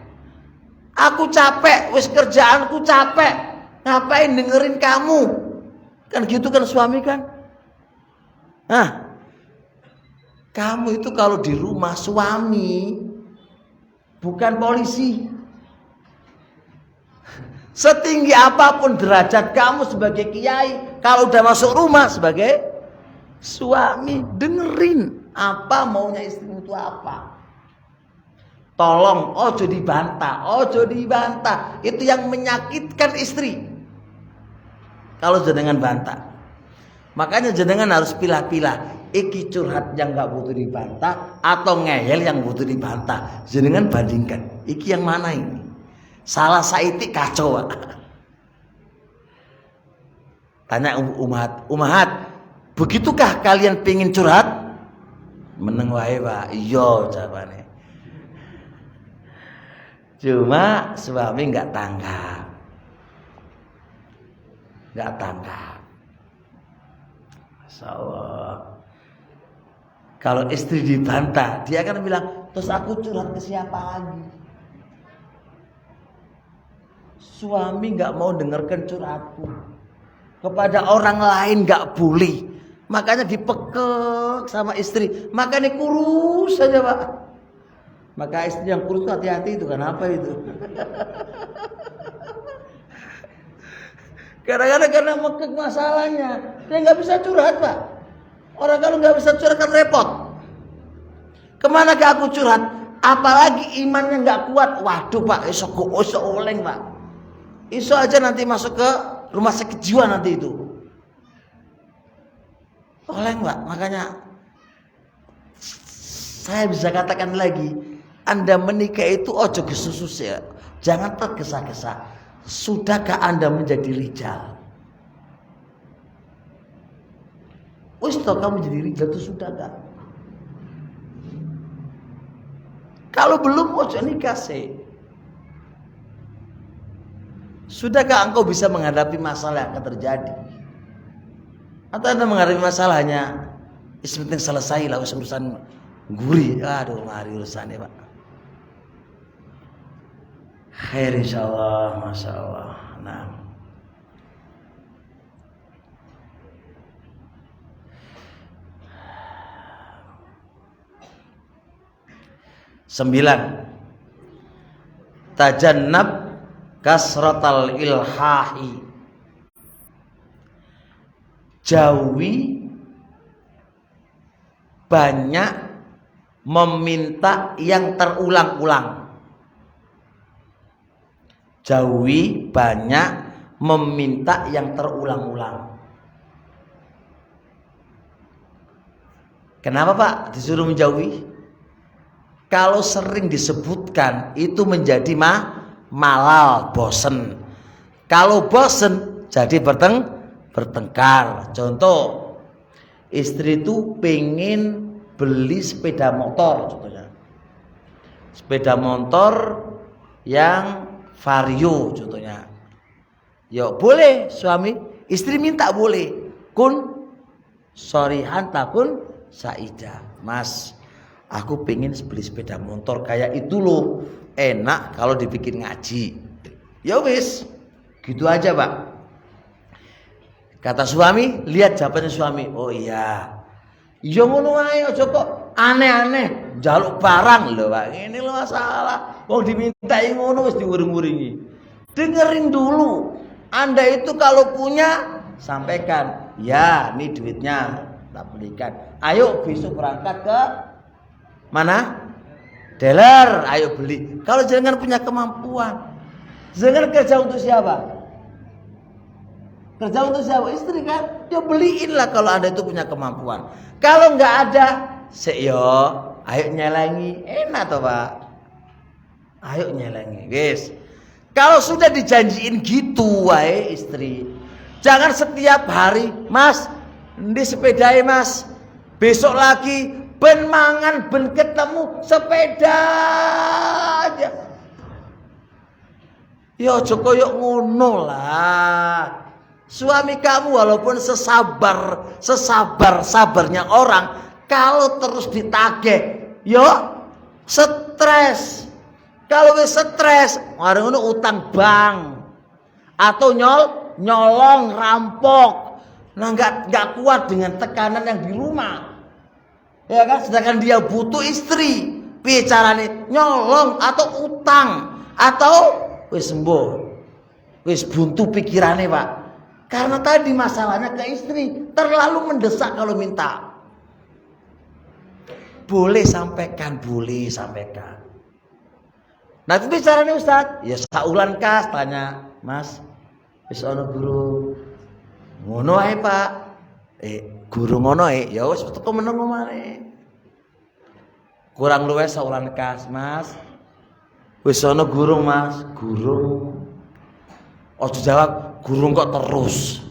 wis kerjaanku capek, ngapain dengerin kamu? Kan gitu kan suami kan? Nah, kamu itu kalau di rumah suami, bukan polisi. Setinggi apapun derajat kamu sebagai kiai, kalau udah masuk rumah sebagai suami, dengerin apa maunya istri itu apa. Tolong ojo dibantah, itu yang menyakitkan istri kalau jenengan bantah. Makanya jenengan harus pilah-pilah, iki curhat yang nggak butuh dibantah atau ngeyel yang butuh dibantah. Jenengan bandingkan, iki yang mana ini? Salah saiti kacau, Pak. Tanya umahat, begitukah kalian pengen curhat? Meneng wae, Pak. Iya jawabane. Cuma suami nggak tanggap. Masya Allah. Kalau istri dibantah, dia akan bilang, terus aku curhat ke siapa lagi? Suami nggak mau dengarkan curhatku. Kepada orang lain nggak boleh. Makanya dipekek sama istri. Makanya kurus saja, Pak. Maka istri yang kurus itu hati-hati itu. Kenapa itu? Kadang-kadang karena mekek masalahnya, dia nggak bisa curhat, Pak. Orang kalau nggak bisa curhat kan repot. Kemana ke aku curhat? Apalagi imannya nggak kuat. Waduh, Pak, iso oleng, Pak. Iso aja nanti masuk ke rumah sakit jiwa nanti itu. Oleng, Pak. Makanya saya bisa katakan lagi, Anda menikah itu ojo kesusus ya. Jangan tergesa-gesa. Sudahkah Anda menjadi rijal? Wis toh kamu jadi rijal itu sudah gak? Kalau belum ojo nikah sih. Sudahkah engkau bisa menghadapi masalah yang akan terjadi? Atau Anda menghadapi masalahnya penting selesai lah urusan gurih. Aduh, mari urusannya, Pak. Khair insyaallah, masya Allah. Nah, 9. Tajannab kasratal ilhahi. Jauhi banyak meminta yang terulang-ulang. Jauhi banyak meminta yang terulang-ulang. Kenapa, Pak, disuruh menjauhi? Kalau sering disebutkan itu menjadi malal, bosen. Kalau bosen jadi bertengkar. Contoh, istri itu pengen beli sepeda motor, contohnya. Sepeda motor yang Vario, contohnya. Yo boleh suami, istri minta boleh. Kun sorihan takun saidah. Mas, aku pengen beli sepeda motor kayak itu loh. Enak kalau dibikin ngaji. Ya wis, gitu aja, Pak. Kata suami, lihat jawabannya suami. Oh iya. Ya ngono ae, aja kok aneh-aneh njaluk barang lho, Pak. Ini lho masalah. Wong dimintai ngono wis diuring-uringi. Dengerin dulu. Anda itu kalau punya sampaikan, ya ini duitnya tak belikan. Ayo besok berangkat ke mana? Dealer, ayo beli. Kalau jangan punya kemampuan, jangan kerja untuk siapa? Kerja untuk siapa? Istri kan? Ya beliin lah kalau Anda itu punya kemampuan. Kalau nggak ada, ayo nyelengi. Enak toh, Pak. Ayo nyelengi, guys. Kalau sudah dijanjiin gitu, wae istri. Jangan setiap hari, Mas, di sepedai Mas. Besok lagi ben mangan ben ketemu sepeda aja. Ya aja koyo ngono lah. Suami kamu walaupun sesabarnya orang, kalau terus ditagih, stres. Kalau wis stres, orang ngono utang bank atau nyolong, rampok. Nah, enggak kuat dengan tekanan yang di rumah. Ya kan, sedangkan dia butuh istri. Piye carane? Nyolong atau utang atau wis sembuh. Wis buntu pikirane, Pak. Karena tadi masalahnya ke istri, terlalu mendesak kalau minta. Boleh sampaikan. Nah, itu caranya Ustaz. Ya saulan kas tanya, Mas, wis ana guru. Ngono ae, Pak. Gurung ngono ya wis teko meneng omane. Kurang luwih saulan kas, Mas. Wis ana gurung, Mas. Gurung. Ojo jawab, gurung kok terus.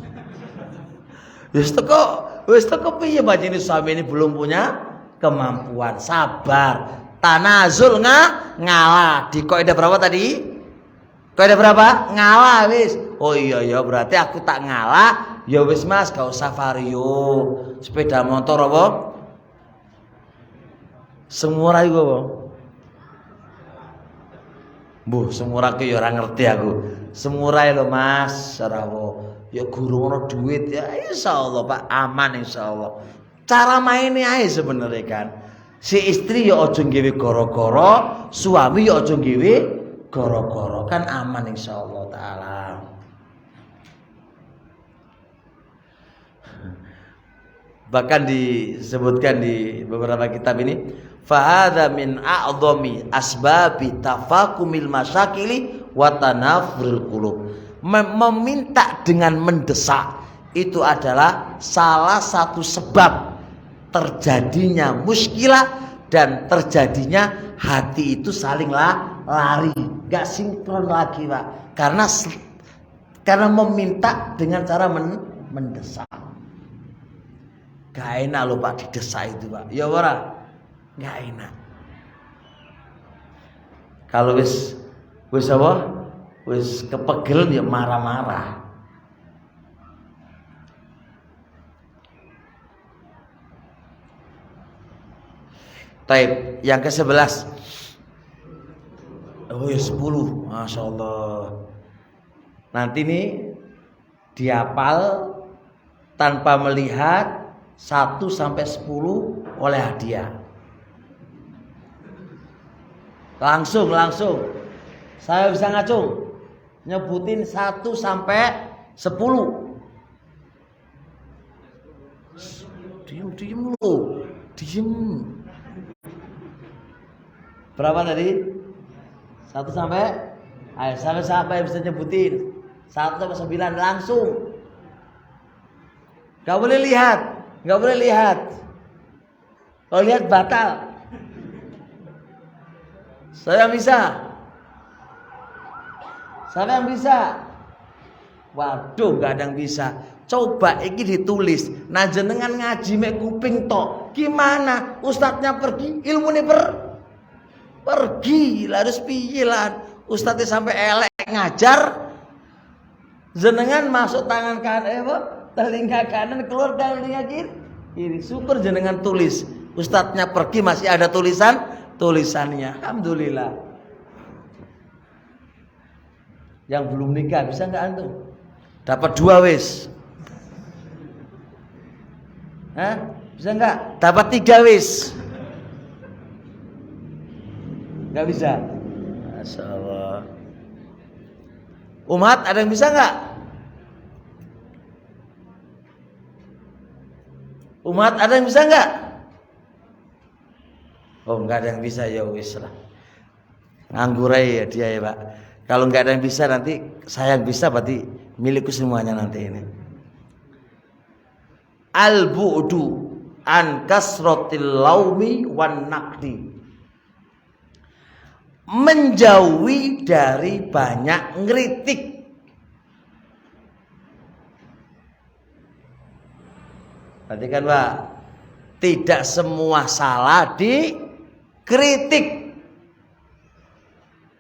Wis teko piye bajine suami ini belum punya kemampuan, sabar. Tanazul ngalah. Di kaidah berapa tadi? Kaidah berapa? Ngalah wis. Oh iya ya, berarti aku tak ngalah. Ya wis Mas, gak usah vario. Sepeda motor apa? Semurah iku apa? Mbuh, semurah ki ya ora ngerti aku. Semurah lho Mas, ora apa. Ya guru ono duit ya insyaallah Pak, aman insyaallah. Cara mainnya aja sebenarnya kan. Si istri ya aja nggawe gara-gara, suami ya aja nggawe gara-gara, kan aman insyaallah taala. Bahkan disebutkan di beberapa kitab ini, fa hadza min a'dhami asbabi tafakumil masyakili wa tanafuril qulub. Meminta dengan mendesak itu adalah salah satu sebab terjadinya muskilah dan terjadinya hati itu saling lari, gak sinkron lagi Pak, karena meminta dengan cara mendesak. Gak enak loh Pak didesak itu Pak, ya ora, gak enak. Kalau wis apa? Wis kepegel ya marah-marah. Taib, yang ke-11. Oh ya 10. Masya Allah. Nanti nih dihafal tanpa melihat 1 sampai 10 oleh hadiah. Langsung. Saya bisa ngacung. Nyebutin 1 sampai 10. Diem lu. Diem. Berapa tadi? 1 sampai? Ayo, sampai bisa nyebutin 1 sampai 9 langsung. Gak boleh lihat. Kalau lihat batal. Saya bisa. Siapa yang bisa? Waduh, gak ada yang bisa. Coba ini ditulis. Nah jenengan ngaji mek kuping tok. Gimana? Ustadznya pergi, ilmunya pergi. Harus piye lah. Ustadznya sampai elek ngajar. Jenengan masuk tangan kanan, telinga kanan keluar telinga kiri. Syukur jenengan tulis. Ustadznya pergi masih ada tulisannya. Alhamdulillah. Yang belum nikah bisa nggak antum? Dapat 2 wis. Bisa nggak? Dapat 3 wis. Nggak bisa. Masya Allah. Umat ada yang bisa nggak? Umat ada yang bisa nggak? Oh nggak ada yang bisa ya wis lah. Nganggurai ya dia ya Pak. Kalau nggak ada yang bisa nanti saya yang bisa berarti milikku semuanya nanti ini. Al-bu'du an kasratil laumi wan naqdi. Menjauhi dari banyak ngeritik. Perhatikan Pak, tidak semua salah dikritik.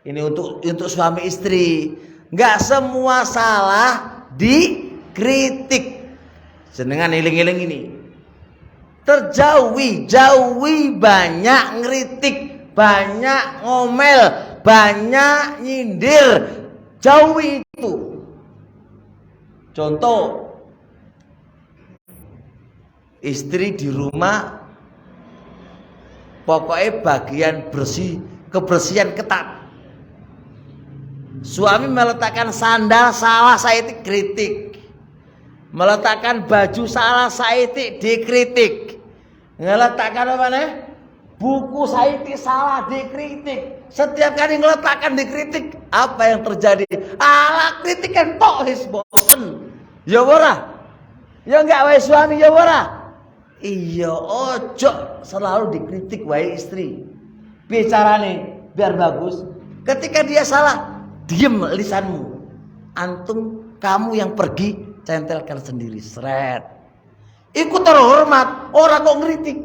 Ini untuk suami istri. Enggak semua salah dikritik. Jenengan eling-eling ini. Jauhi banyak ngeritik, banyak ngomel, banyak nyindir. Jauhi itu. Contoh, istri di rumah pokoknya bagian kebersihan ketat. Suami meletakkan sandal salah saya itu kritik. Meletakkan baju salah saya itu dikritik. Meletakkan apa nih? Buku saya itu salah dikritik. Setiap kali meletakkan dikritik, apa yang terjadi? Alah kritikan tok his bosen. Ya ora. Ya enggak wae suami ya ora. Iya, ojo selalu dikritik wae istri. Bicarane biar bagus. Ketika dia salah, diem lisanmu. Antum kamu yang pergi centelkan sendiri, seret. Ikut terhormat, orang kok ngeritik.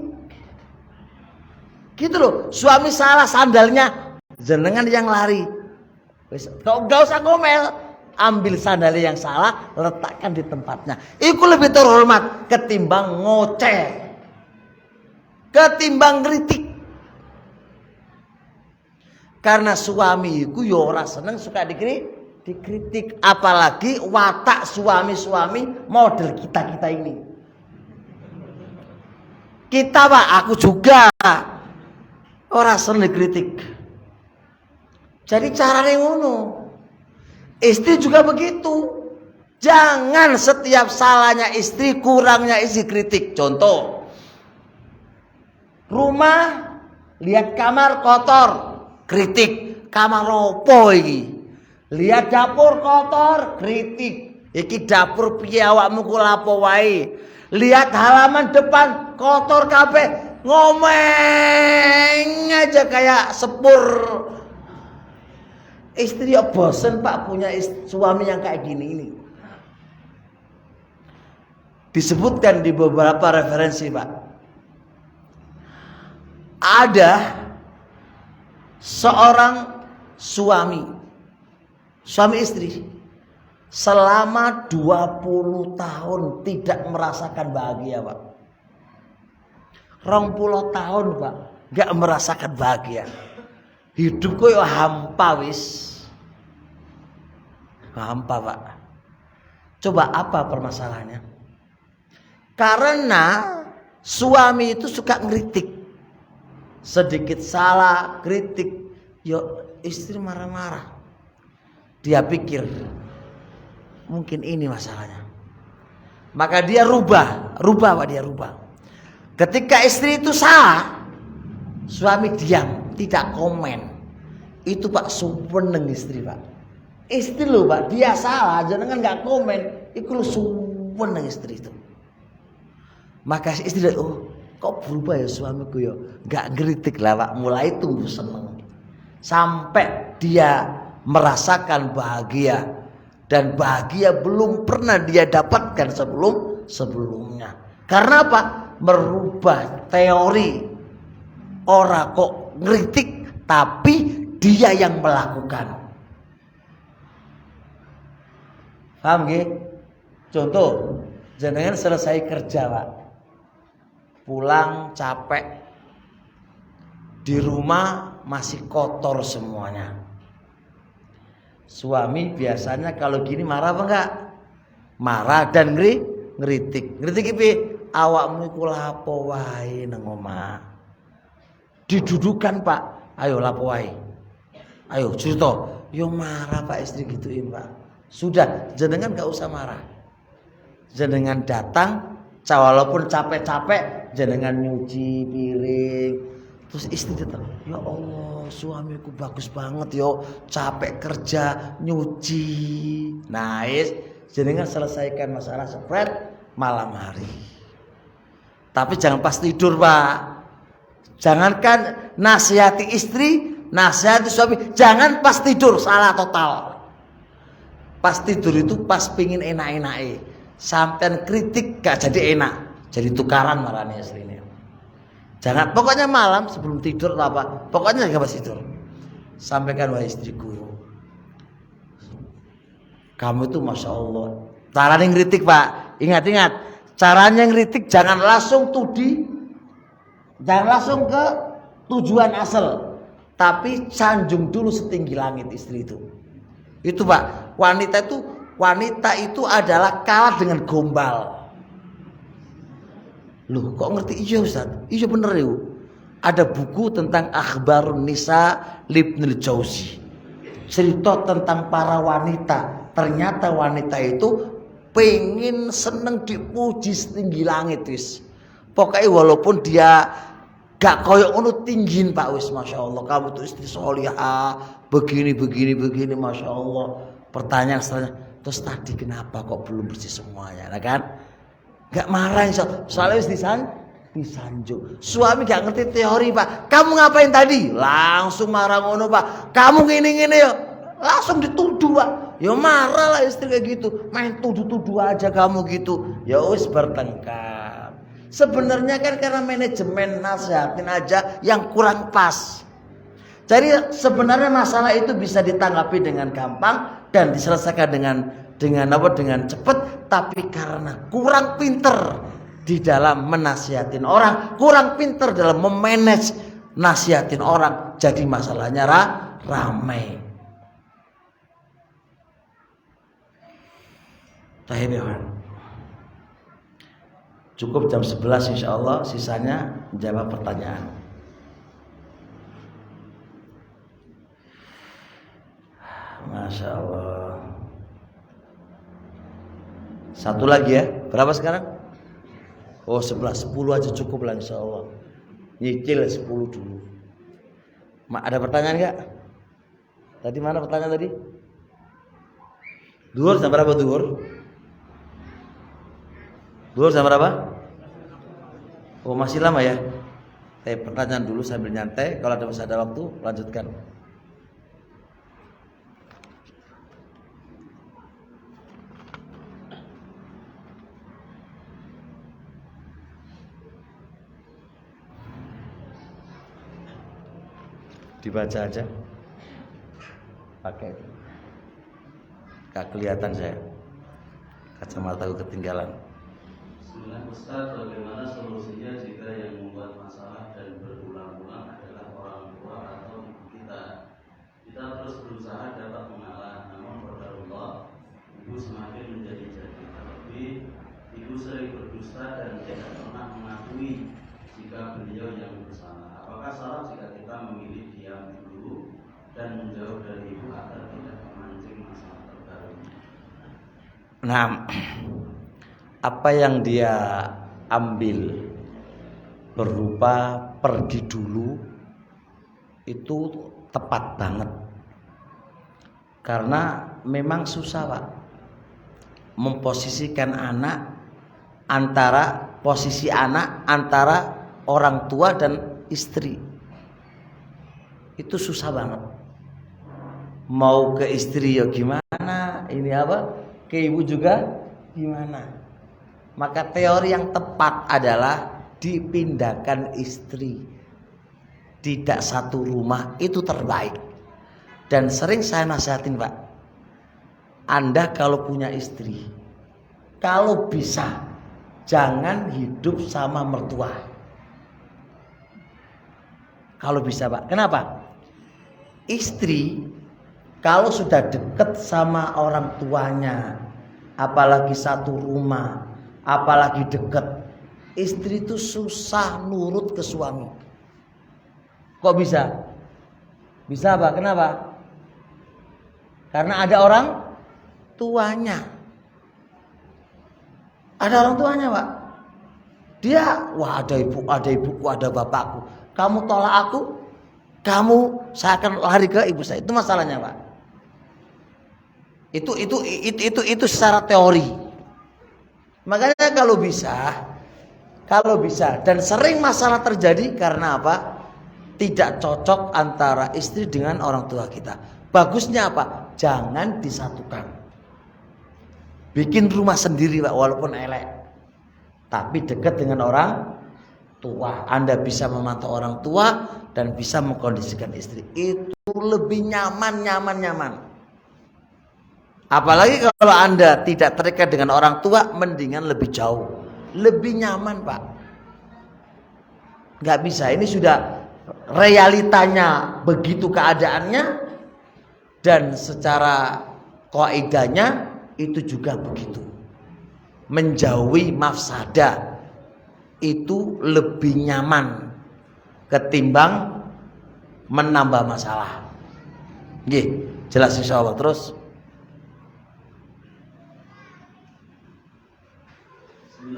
Gitu loh, suami salah sandalnya, jenengan yang lari. Kau gak usah ngomel, ambil sandalnya yang salah, letakkan di tempatnya. Itu lebih terhormat ketimbang ngoceh, ketimbang kritik. Karena suami itu ya ora seneng suka dikritik, apalagi watak suami-suami model kita ini. Kita Pak, aku juga ora seneng dikritik. Jadi caranya ngono. Istri juga begitu. Jangan setiap salahnya istri, kurangnya istri kritik. Contoh, rumah lihat kamar kotor, kritik. Kamar opo iki? Lihat dapur kotor, kritik. Iki dapur piye awakmu ku lapo wae? Lihat halaman depan kotor kabeh, ngomeng aja kayak sepur. Istri ya bosen Pak punya suami yang kayak gini ini. Disebutkan di beberapa referensi Pak. Ada seorang suami istri selama 20 tahun tidak merasakan bahagia Pak. 20 tahun Pak gak merasakan bahagia. Hidup kok ya hampa wis. Hampa Pak. Coba apa permasalahannya? Karena suami itu suka ngeritik. Sedikit salah, kritik, yo istri marah-marah. Dia pikir mungkin ini masalahnya. Maka dia rubah Pak, dia rubah. Ketika istri itu salah, suami diam, tidak komen. Itu Pak suweneng istri Pak. Istri lo Pak, dia salah, jangan nggak komen. Itu lo suweneng istri itu. Maka istri lihat, oh kok berubah ya suamiku ya, nggak ngeritik lah Pak. Mulai tumbuh seneng. Sampai dia merasakan bahagia. Dan bahagia belum pernah dia dapatkan sebelumnya. Karena apa? Merubah teori. Orang kok ngeritik, tapi dia yang melakukan. Paham gak? Contoh, jenengan selesai kerja Pak, pulang capek, di rumah masih kotor semuanya. Suami biasanya kalau gini marah apa enggak? Marah dan ngeritik. Ngeritik iki awakmu iku lapo wae nang omah. Didudukan Pak, ayo lapo wae. Ayo cerita. Yo marah Pak istri gituin Pak. Sudah, jenengan gak usah marah. Jenengan datang, walaupun capek-capek, jenengan nyuci piring. Terus istri datang, ya Allah, suamiku bagus banget yo, capek kerja, nyuci. Nice, jenengan selesaikan masalah spread malam hari. Tapi jangan pas tidur Pak. Jangankan nasihati istri, nasihati suami, jangan pas tidur, salah total. Pas tidur itu pas pingin enak-enak, sampean kritik gak jadi enak, jadi tukaran marahnya istrinya. Jangan, pokoknya malam sebelum tidur atau apa, pokoknya gak pas tidur. Sampaikan wahai istriku, kamu itu masya Allah. Caranya ngeritik Pak, ingat-ingat, caranya ngeritik jangan langsung tudi, jangan langsung ke tujuan asal, tapi sanjung dulu setinggi langit istri itu. Itu Pak, wanita itu adalah kalah dengan gombal. Loh kok ngerti? Iya Ustaz, iya bener ya. Ada buku tentang Akhbarun Nisa Ibnul Jauzi, cerita tentang para wanita. Ternyata wanita itu pengen seneng dipuji setinggi langit wis. Pokoknya walaupun dia gak koyok ngono tinggiin Pak wis, masya Allah kamu tuh istri solihah, begini masya Allah. Pertanyaan selanjutnya, terus tadi kenapa kok belum bersih semuanya, nah kan? Gak marah soalnya wis disanjung. Suami gak ngerti teori, Pak. Kamu ngapain tadi? Langsung marah ngono, Pak. Kamu gini-gini ya. Langsung dituduh, Pak. Ya marah lah istri kayak gitu. Main tuduh-tuduh aja kamu gitu. Ya wis bertengkar. Sebenarnya kan karena manajemen nasihatin aja yang kurang pas. Jadi sebenarnya masalah itu bisa ditanggapi dengan gampang dan diselesaikan dengan cepat, tapi karena kurang pinter di dalam menasihatin orang, kurang pinter dalam memanage nasihatin orang, jadi masalahnya ramai. Cukup jam 11 insya Allah, sisanya menjawab pertanyaan. Masya Allah. Satu lagi ya. Berapa sekarang? Oh 11, 10 aja cukup lah insya Allah. Nyicil 10 dulu. Ada pertanyaan gak? Tadi mana pertanyaan tadi? Duhur sampai berapa duhur? Duhur sampai berapa? Oh masih lama ya. Pertanyaan dulu sambil nyantai. Kalau masih ada waktu lanjutkan. Dibaca aja pakai gak kelihatan saya, kacamataku ketinggalan. Bismillah Ustaz, bagaimana solusinya jika yang membuat masalah dan berulang-ulang adalah orang tua atau ibu kita? Kita terus berusaha dapat mengalah, namun qadarullah ibu semakin menjadi-jadi. Terlebih ibu sering berdusta dan tidak pernah mengakui jika beliau yang bersalah. Apakah salah jika kita memilih diam dulu dan menjauh dari ibu agar tidak memancing masalah terbaru? Nah, apa yang dia ambil berupa pergi dulu itu tepat banget, karena memang susah Pak memposisikan anak antara orang tua dan istri. Itu susah banget. Mau ke istri ya gimana, ini apa, ke ibu juga gimana. Maka teori yang tepat adalah dipindahkan istri, tidak satu rumah, itu terbaik. Dan sering saya nasihatin Pak, Anda kalau punya istri, kalau bisa jangan hidup sama mertua. Kalau bisa Pak, kenapa? Istri kalau sudah dekat sama orang tuanya, apalagi satu rumah, apalagi dekat, istri itu susah nurut ke suami. Kok bisa? Bisa Pak, kenapa? Karena ada orang tuanya. Ada orang tuanya Pak. Dia, wah ada ibuku, ada bapakku. Kamu tolak aku, saya akan lari ke ibu saya. Itu masalahnya Pak. Itu secara teori. Makanya kalau bisa dan sering masalah terjadi karena apa? Tidak cocok antara istri dengan orang tua kita. Bagusnya apa? Jangan disatukan. Bikin rumah sendiri Pak, walaupun elek. Tapi dekat dengan orang tua. Anda bisa memantau orang tua dan bisa mengkondisikan istri. Itu lebih nyaman. Apalagi kalau Anda tidak terikat dengan orang tua, mendingan lebih jauh. Lebih nyaman Pak. Gak bisa, ini sudah realitanya begitu keadaannya. Dan secara kaidahnya itu juga begitu. Menjauhi mafsadah itu lebih nyaman ketimbang menambah masalah. Nggih, jelas insyaallah. Terus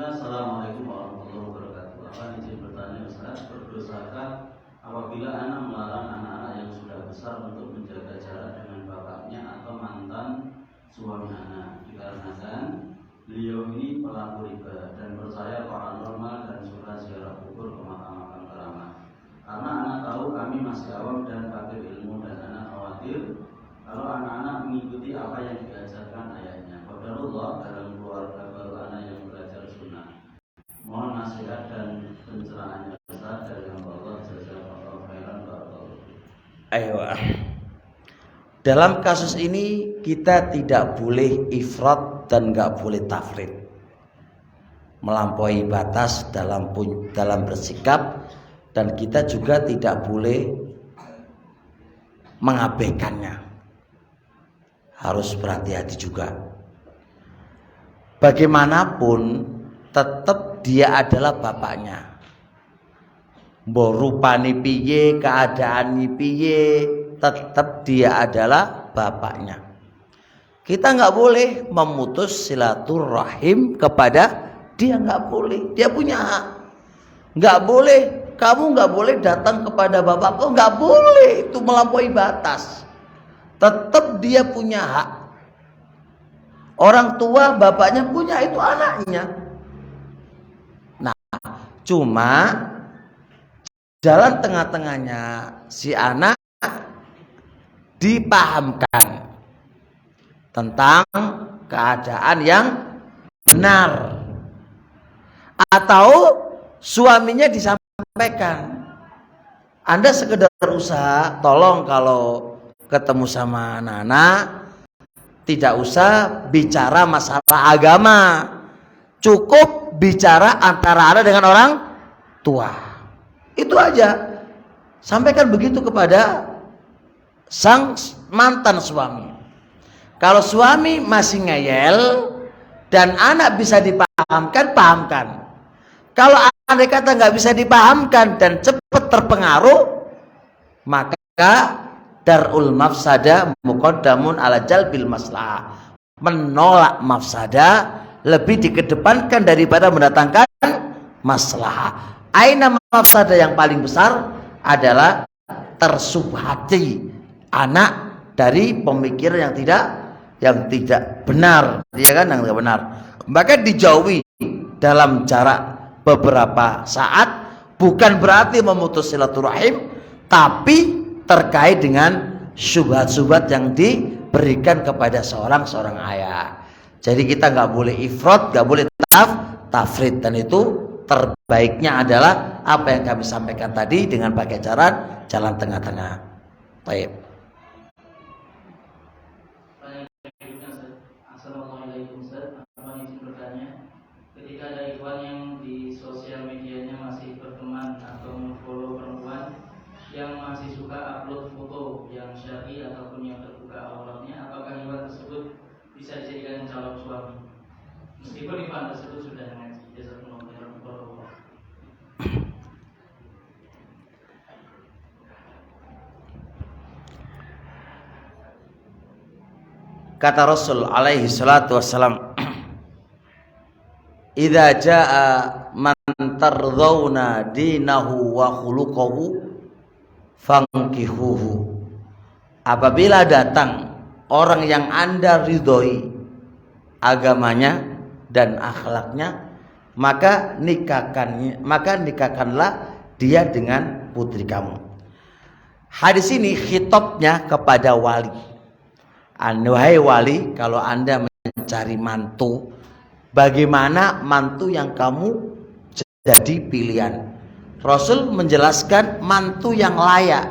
Assalamualaikum warahmatullahi wabarakatuh. Akan izin bertanya Ustaz, berdosakah apabila anak melarang anak-anak yang sudah besar untuk menjaga jarak dengan bapaknya atau mantan suami anak, dikarenakan Beliau ini pelaku riba dan percaya paranormal dan suka ziarah kubur ke makam-makam keramat. Karena anak tahu kami masih awam dan fakir ilmu, dan anak khawatir kalau anak-anak mengikuti apa yang diajarkan ayahnya. Qadarullah dalam keluarga baru anak yang belajar sunnah. Mohon nasihat dan pencerahannya Ustaz dari Allah jazakallahu khairan barakallahu. Ayo. Dalam kasus ini kita tidak boleh ifrat dan nggak boleh tafrid, melampaui batas dalam bersikap, dan kita juga tidak boleh mengabaikannya. Harus berhati-hati juga. Bagaimanapun tetap dia adalah bapaknya. Mbok rupane piye, keadaane piye, tetap dia adalah bapaknya. Kita nggak boleh memutus silaturahim kepada dia, nggak boleh. Dia punya hak. Nggak boleh, kamu nggak boleh datang kepada bapakku, nggak boleh. Itu melampaui batas. Tetap dia punya hak. Orang tua bapaknya punya, itu anaknya. Nah, cuma jalan tengah-tengahnya si anak dipahamkan tentang keadaan yang benar, atau suaminya disampaikan, Anda sekedar usaha, tolong kalau ketemu sama anak tidak usah bicara masalah agama, cukup bicara antara Anda dengan orang tua. Itu aja. Sampaikan begitu kepada sang mantan suami. Kalau suami masih ngeyel dan anak bisa dipahamkan, pahamkan. Kalau andai kata nggak bisa dipahamkan dan cepat terpengaruh, maka darul mafsada muqaddamun ala jalbil maslahah. Menolak mafsada lebih dikedepankan daripada mendatangkan maslahah. Aina mafsada yang paling besar adalah tersubhati anak dari pemikiran yang tidak benar, ya kan, yang tidak benar. Maka dijauhi dalam jarak beberapa saat, bukan berarti memutus silaturahim, tapi terkait dengan syubhat-syubhat yang diberikan kepada seorang ayah. Jadi kita nggak boleh ifrat, nggak boleh tafrid, dan itu terbaiknya adalah apa yang kami sampaikan tadi dengan pakai jalan tengah-tengah. Baik. Assalamualaikum Ustaz, apa izin bertanya? Ketika ada ikhwan yang di sosial medianya masih berteman atau memfollow perempuan yang masih suka upload foto yang syar'i ataupun yang terbuka auratnya, apakah ikhwan tersebut bisa dijadikan calon suami meskipun ikhwan tersebut sudah mengaji? Jazakumullah khairan. Kata Rasul alaihi salatu wassalam, idza jaa man tardhauna dinahu wa khuluquhu fankihuhu. Apabila datang orang yang Anda ridhoi agamanya dan akhlaknya, maka nikahkanlah dia dengan putri kamu. Hadis ini khitabnya kepada wali. Wahai wali, kalau Anda mencari mantu, bagaimana mantu yang kamu jadi pilihan? Rasul menjelaskan mantu yang layak,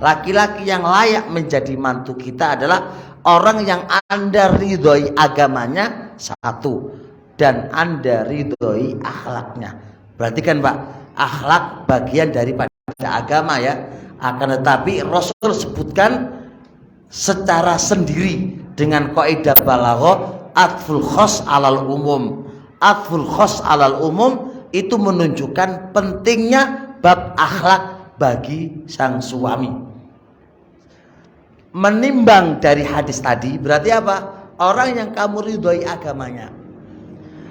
laki-laki yang layak menjadi mantu kita adalah orang yang Anda ridhoi agamanya satu, dan Anda ridhoi akhlaknya. Berarti kan Pak, akhlak bagian daripada agama ya. Akan tetapi Rasul sebutkan secara sendiri dengan kaidah balaghah atful khos alal umum. Atful khos alal umum itu menunjukkan pentingnya bab akhlak bagi sang suami. Menimbang dari hadis tadi berarti apa? Orang yang kamu ridhoi agamanya.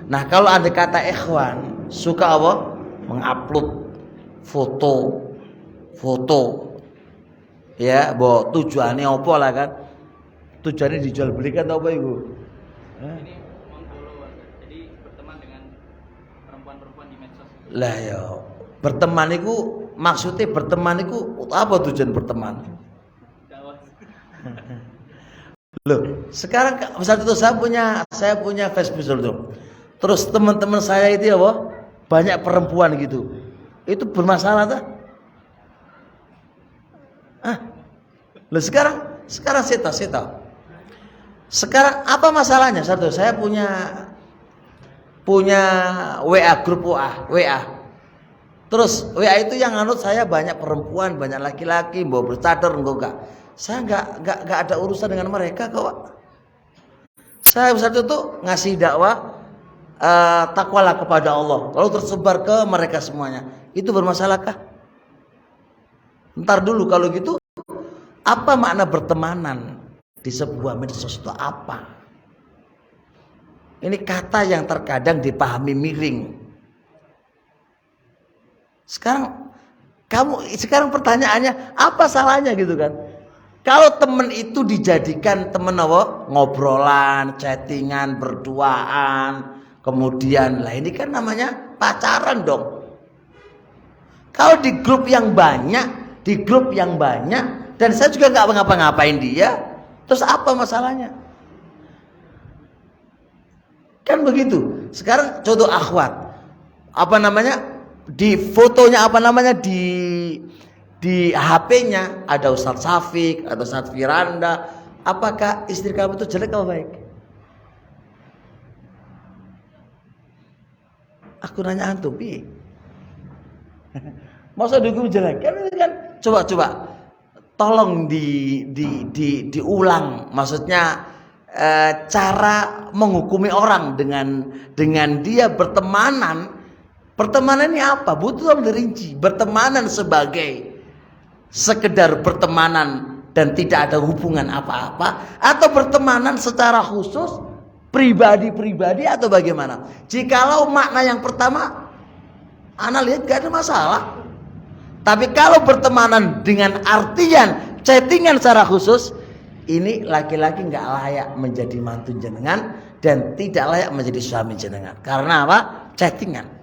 Nah, kalau ada kata ikhwan suka apa? Mengupload foto ya, bahwa tujuannya apa lah kan? Tujuannya dijual belikan atau apa itu? Ini memfollow, jadi Lah ya, berteman itu maksudnya berteman itu apa tujuan berteman? Loh, sekarang saat itu saya punya Facebook dulu. Terus teman-teman saya itu apa? Banyak perempuan gitu. Itu bermasalah tak? Loh sekarang saya tahu. Sekarang apa masalahnya? Satu, saya punya WA grup WA. Terus WA itu yang anut saya banyak perempuan, banyak laki-laki, mau bercadar enggak. Saya enggak ada urusan dengan mereka kok. Saya satu itu ngasih dakwah takwalah kepada Allah. Lalu tersebar ke mereka semuanya. Itu bermasalahkah? Ntar dulu kalau gitu apa makna bertemanan di sebuah medsos itu apa? Ini kata yang terkadang dipahami miring. Sekarang pertanyaannya apa salahnya gitu kan? Kalau temen itu dijadikan temen apa? Ngobrolan, chattingan, berduaan, kemudian lah ini kan namanya pacaran dong. Kalau di grup yang banyak, dan saya juga nggak ngapa-ngapain dia, terus apa masalahnya? Kan begitu. Sekarang contoh akhwat, apa namanya? Di fotonya apa namanya di HP-nya ada Ustadz Syafiq atau Ustadz Firanda. Apakah istri kamu itu jelek atau baik? Aku nanya antum, pi. Masa dihukum jelek? Kan coba tolong diulang. Maksudnya cara menghukumi orang dengan dia bertemanan. Pertemanan ini apa? Butuh dirinci. Bertemanan sebagai sekedar bertemanan dan tidak ada hubungan apa-apa, atau bertemanan secara khusus pribadi atau bagaimana? Jikalau makna yang pertama, ana lihat gak ada masalah. Tapi kalau bertemanan dengan artian chattingan secara khusus, ini laki-laki nggak layak menjadi mantu jenengan dan tidak layak menjadi suami jenengan. Karena apa? Chattingan.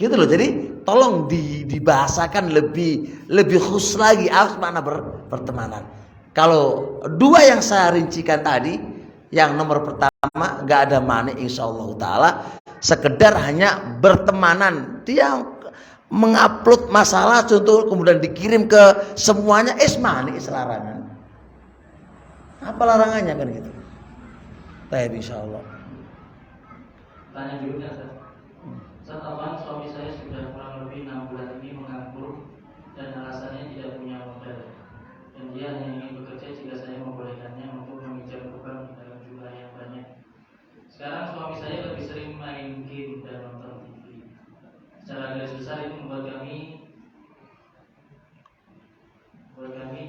Gitu loh. Jadi tolong dibahasakan lebih khusus lagi apa makna pertemanan. Kalau dua yang saya rincikan tadi, yang nomor pertama nggak ada mani insyaallah taala, sekedar hanya bertemanan. Dia mengupload masalah contoh kemudian dikirim ke semuanya, mani larangan. Apa larangannya kan gitu? Baik insyaallah. Tanya berikutnya, setelah suami saya sudah kurang lebih 6 bulan ini menganggur dan alasannya tidak punya modal, dan dia hanya ingin bekerja jika saya membolehkannya untuk meminjam uang dalam jumlah yang banyak. Sekarang suami saya lebih sering main game dan nonton TV. Secara garis besar itu membuat kami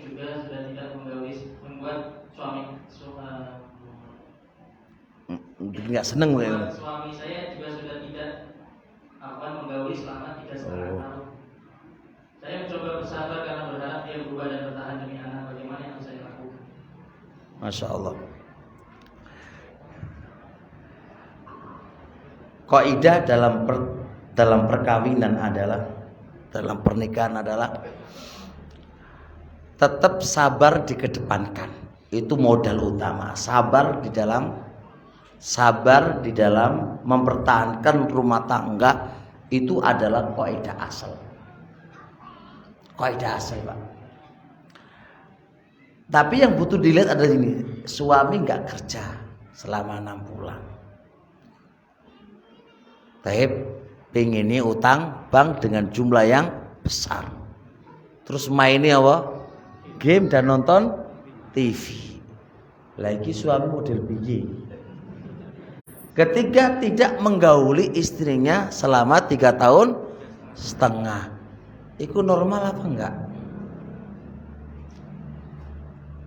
juga sudah tidak membuat nggak seneng suami saya juga sudah tidak menggauli selama 3,5 tahun. Saya mencoba bersabar karena berharap dia berubah dan bertahan demi anak. Bagaimana yang saya lakukan? Masya Allah. Kaidah dalam perkawinan adalah, dalam pernikahan adalah tetap sabar dikedepankan. Itu modal utama. Sabar di dalam mempertahankan rumah tangga itu adalah kaidah asal. Kaidah asal, Pak. Tapi yang butuh dilihat adalah ini, suami nggak kerja selama 6 bulan. Tapi pengennya utang bank dengan jumlah yang besar. Terus mainnya apa? Game dan nonton TV. Lagi suami model biji. Ketika tidak menggauli istrinya selama 3,5 tahun, itu normal apa enggak?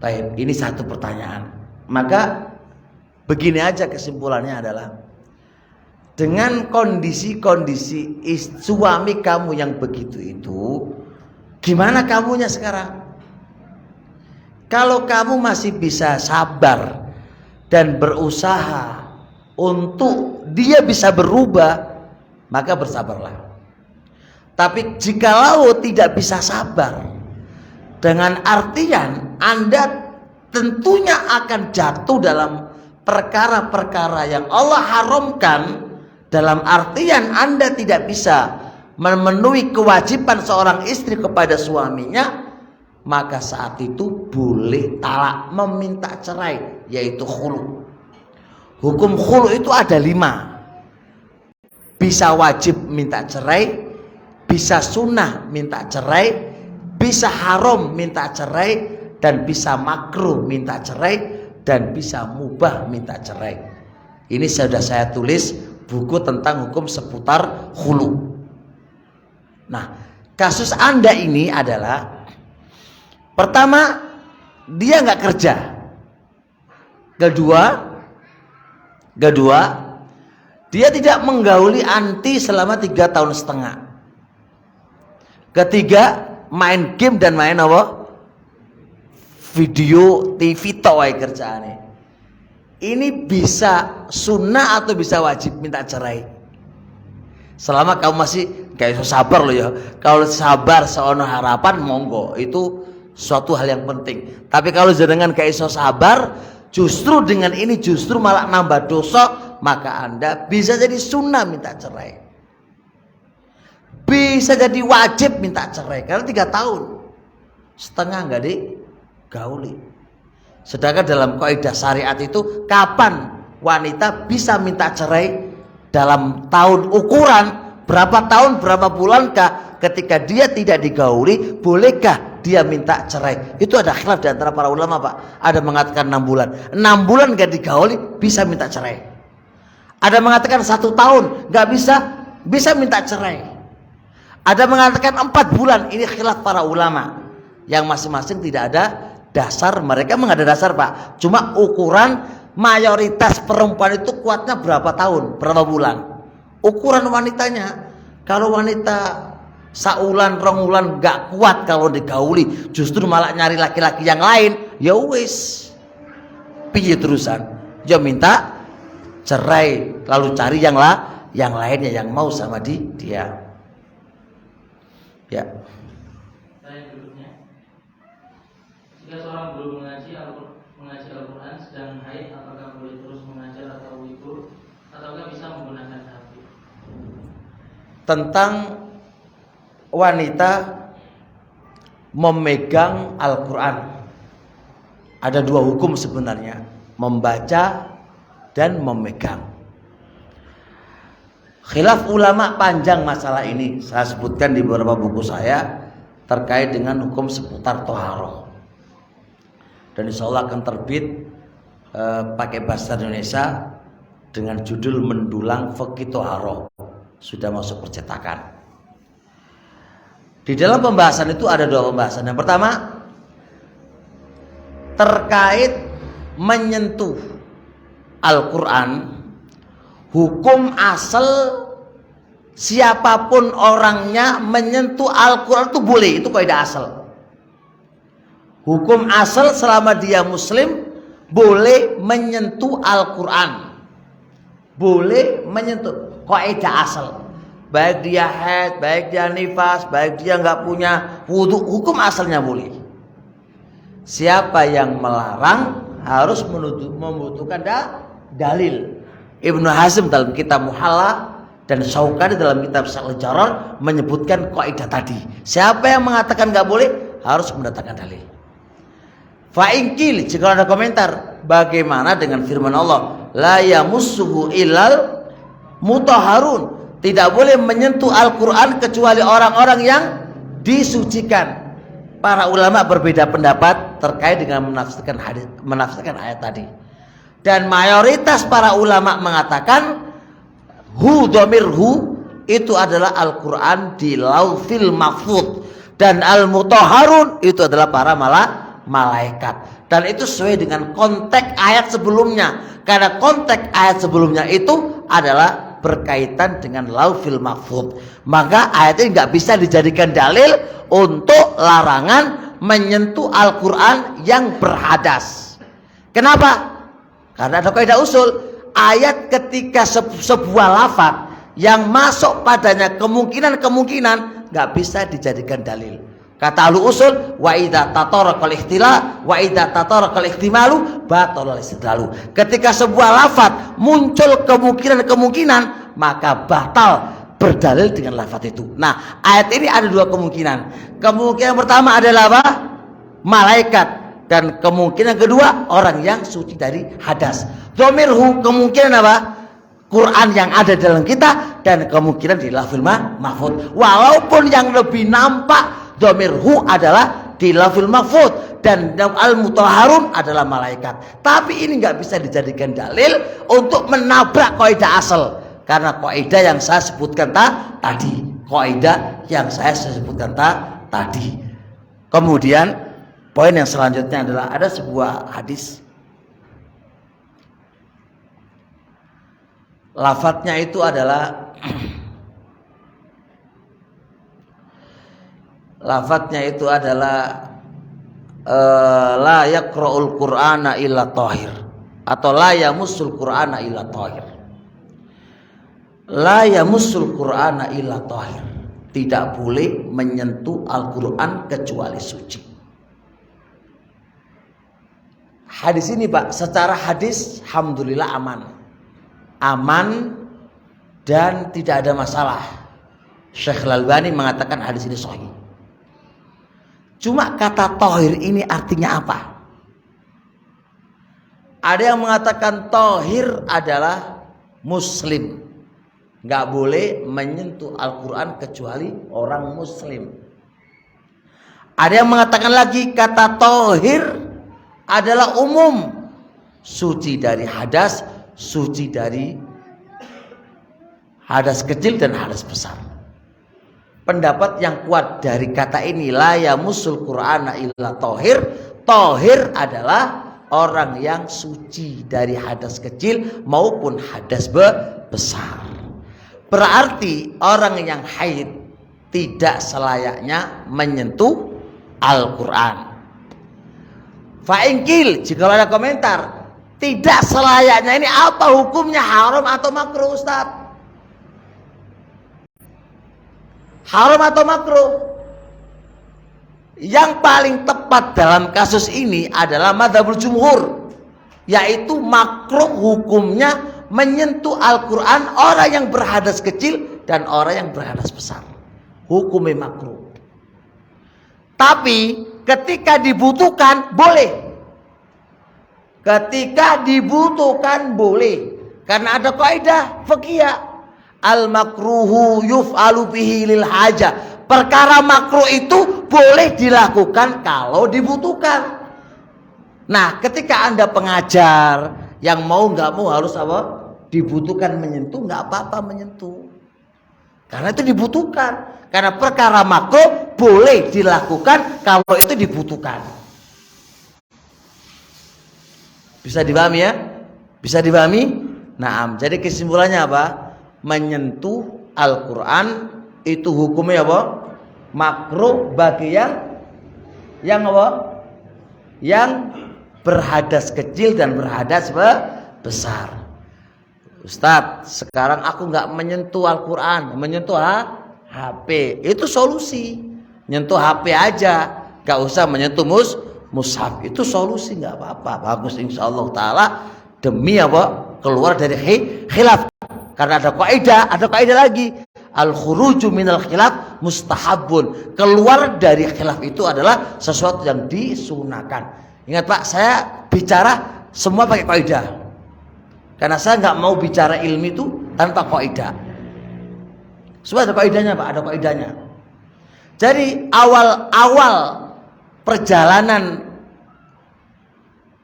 Baik, ini satu pertanyaan. Maka begini aja kesimpulannya adalah, dengan kondisi suami kamu yang begitu itu, gimana kamunya sekarang? Kalau kamu masih bisa sabar dan berusaha untuk dia bisa berubah, maka bersabarlah. Tapi jikalau tidak bisa sabar, dengan artian Anda tentunya akan jatuh dalam perkara-perkara yang Allah haramkan, dalam artian Anda tidak bisa memenuhi kewajiban seorang istri kepada suaminya, maka saat itu boleh talak, meminta cerai, yaitu khulu. Hukum khulu itu ada 5. Bisa wajib minta cerai, bisa sunnah minta cerai, bisa haram minta cerai, dan bisa makruh minta cerai, dan bisa mubah minta cerai. Ini sudah saya tulis buku tentang hukum seputar khulu. Nah, kasus Anda ini adalah, pertama, dia nggak kerja. Kedua, dia tidak menggauli anti selama 3,5 tahun. Ketiga, main game dan main apa? Video TV toy kerjaannya. Ini bisa sunnah atau bisa wajib minta cerai. Selama kamu masih kayak sabar loh ya. Kalau sabar seono harapan monggo, itu suatu hal yang penting. Tapi kalau jenengan kayak iso sabar, justru dengan ini justru malah nambah dosa, maka Anda bisa jadi sunnah minta cerai, bisa jadi wajib minta cerai, karena 3,5 tahun nggak digauli. Sedangkan dalam kaidah syariat itu, kapan wanita bisa minta cerai, dalam tahun ukuran berapa tahun berapa bulankah ketika dia tidak digauli, bolehkah dia minta cerai? Itu ada khilaf di antara para ulama, Pak. Ada mengatakan 6 bulan. 6 bulan gak digauli bisa minta cerai. Ada mengatakan 1 tahun gak bisa minta cerai. Ada mengatakan 4 bulan. Ini khilaf para ulama yang masing-masing tidak ada dasar. Mereka memang ada dasar, Pak. Cuma ukuran mayoritas perempuan itu kuatnya berapa tahun, berapa bulan. Ukuran wanitanya, kalau wanita saulan, rongulan gak kuat kalau digauli, justru malah nyari laki-laki yang lain, ya wis piye terusan, ya minta cerai, lalu cari yang lainnya yang mau sama dia. Ya. Saya berikutnya, jika seorang belum mengaji Al-Quran sedang haid, apakah boleh terus mengajar atau wikur, ataukah bisa menggunakan hati? Tentang wanita memegang Al-Quran, ada 2 hukum sebenarnya, membaca dan memegang. Khilaf ulama panjang masalah ini, saya sebutkan di beberapa buku saya terkait dengan hukum seputar toharoh, dan insya Allah akan terbit pakai bahasa Indonesia dengan judul Mendulang Fikih Toharoh, sudah masuk percetakan. Di dalam pembahasan itu ada 2 pembahasan. Yang pertama terkait menyentuh Al-Quran. Hukum asal siapapun orangnya menyentuh Al-Quran itu boleh, itu kaidah asal. Hukum asal selama dia muslim boleh menyentuh Al-Quran, boleh menyentuh, kaidah asal. Baik dia haid, baik dia nifas, baik dia nggak punya wudhu, hukum asalnya boleh. Siapa yang melarang harus membutuhkan dalil. Ibnu Hazm dalam kitab Muhalla dan Syaukani dalam kitab Syahrul Jarar menyebutkan kaidah tadi. Siapa yang mengatakan nggak boleh harus mendatangkan dalil. Fa'ingkil, jika ada komentar, bagaimana dengan firman Allah, la yamussuhu illal mutahharun, tidak boleh menyentuh Al-Quran kecuali orang-orang yang disucikan. Para ulama berbeda pendapat terkait dengan menafsirkan ayat tadi. Dan mayoritas para ulama mengatakan dhamir hu itu adalah Al-Quran di Lauhil Mahfuz, dan al-mutahharun itu adalah para malaikat. Dan itu sesuai dengan konteks ayat sebelumnya, karena konteks ayat sebelumnya itu adalah berkaitan dengan Lauhil Mahfuz. Maka ayat ini nggak bisa dijadikan dalil untuk larangan menyentuh Al-Quran yang berhadas. Kenapa? Karena ada kaidah usul, ayat ketika sebuah lafaz yang masuk padanya kemungkinan-kemungkinan nggak bisa dijadikan dalil. Kata ahlu usul, wa idza tataraqal ikhtilaf wa idza tataraqal ihtimalu batal istidlalu. Ketika sebuah lafaz muncul kemungkinan-kemungkinan, maka batal berdalil dengan lafaz itu. Nah, ayat ini ada dua kemungkinan. Kemungkinan pertama adalah apa? Malaikat. Dan kemungkinan kedua, orang yang suci dari hadas. Dhamirhu kemungkinan apa? Quran yang ada dalam kita, dan kemungkinan di Lauhul Mahfuz. Walaupun yang lebih nampak dhamirhu adalah di Lauhul Mahfuz dan al-mutahharun adalah malaikat. Tapi ini nggak bisa dijadikan dalil untuk menabrak kaidah asal. Karena kaidah yang saya sebutkan tadi, tadi. Kemudian poin yang selanjutnya adalah ada sebuah hadis. Lafadznya itu adalah la yaqra'ul Qur'ana illa tahir atau la yamussul Qur'ana illa tahir. La yamussul Qur'ana illa tahir. Tidak boleh menyentuh Al-Qur'an kecuali suci. Hadis ini Pak, secara hadis alhamdulillah aman dan tidak ada masalah. Syekh Al-Albani mengatakan hadis ini sahih. Cuma kata tahir ini artinya apa? Ada yang mengatakan tahir adalah muslim, nggak boleh menyentuh Al-Quran kecuali orang muslim. Ada yang mengatakan lagi kata tahir adalah umum, suci dari hadas, suci dari hadas kecil dan hadas besar. Pendapat yang kuat dari kata ini la yamussul Qur'ana illa tahir, tahir adalah orang yang suci dari hadas kecil maupun hadas besar. Berarti orang yang haid tidak selayaknya menyentuh Al-Quran. Fa'ingkil, jika ada komentar, tidak selayaknya ini apa hukumnya, haram atau makruh Ustaz? Haram atau makruh? Yang paling tepat dalam kasus ini adalah madzhabul jumhur, yaitu makruh hukumnya menyentuh Al-Quran orang yang berhadas kecil dan orang yang berhadas besar. Hukumnya makruh. Tapi ketika dibutuhkan boleh. Ketika dibutuhkan boleh. Karena ada kaidah fikih. Al-makruhu yuf'alu bihi lil haja. Perkara makruh itu boleh dilakukan kalau dibutuhkan. Nah, ketika Anda pengajar yang mau nggak mau harus apa? Dibutuhkan menyentuh, nggak apa-apa menyentuh. Karena itu dibutuhkan. Karena perkara makruh boleh dilakukan kalau itu dibutuhkan. Bisa dipahami ya? Bisa dipahami? Naam. Jadi kesimpulannya apa? Menyentuh Al-Quran itu hukumnya apa? Makruh bagi yang apa? Yang berhadas kecil dan berhadas besar. Ustadz, sekarang aku nggak menyentuh Al-Quran, menyentuh HP. Itu solusi. Nyentuh HP aja, nggak usah menyentuh mushaf. Itu solusi, nggak apa-apa. Bagus insyaallah taala, demi apa? Keluar dari khilaf. Karena ada kaidah lagi. Al-khuruju minal khilaf mustahabun. Keluar dari khilaf itu adalah sesuatu yang disunahkan. Ingat Pak, saya bicara semua pakai kaidah. Karena saya nggak mau bicara ilmu itu tanpa kaidah. Semua ada kaidahnya Pak, ada kaidahnya. Jadi awal perjalanan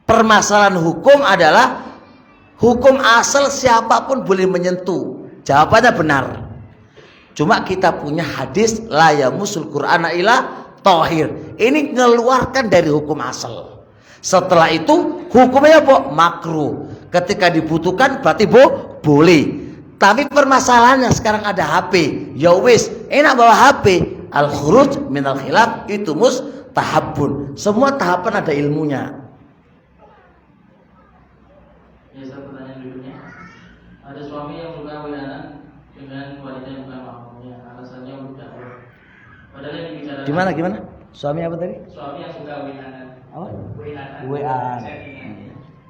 permasalahan hukum adalah hukum asal siapapun boleh menyentuh. Jawabannya benar. Cuma kita punya hadis la yamussul Qur'ana illa tahir. Ini mengeluarkan dari hukum asal. Setelah itu hukumnya apa? Makruh. Ketika dibutuhkan berarti boleh. Tapi permasalahannya sekarang ada HP. Ya wis, enak bawa HP. Al-khuruj minal khilaf itu mustahabun. Semua tahapan ada ilmunya. Pertanyaan berikutnya, ada suami yang berkahwinan dengan Gimana? Suami apa tadi? Suami yang suka WA-an. Apa? WA-an.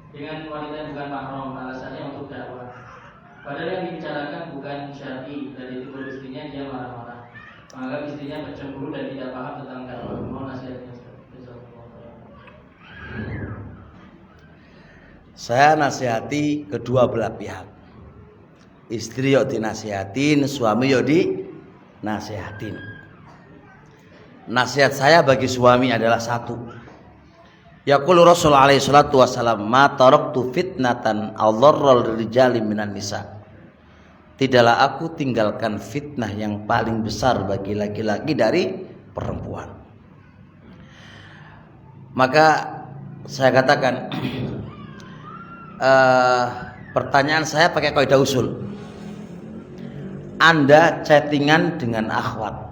Dengan wanita yang bukan mahram, alasannya untuk dakwah. Padahal yang dibicarakan bukan syar'i, dan itu istrinya dia marah-marah, menganggap istrinya bercemburu dan tidak paham tentang dakwah. Mohon nasihatnya. Saya nasihati kedua belah pihak. Istri yo dinasihatin, suami yo dinasihatin. Nasihat saya bagi suami adalah satu. Yaqulu Rasul alaihi salatu wasallam, "Ma taraktu fitnatan adharral rijali minan nisa." Tidaklah aku tinggalkan fitnah yang paling besar bagi laki-laki dari perempuan. Maka saya katakan pertanyaan saya pakai kaidah usul. Anda chattingan dengan akhwat.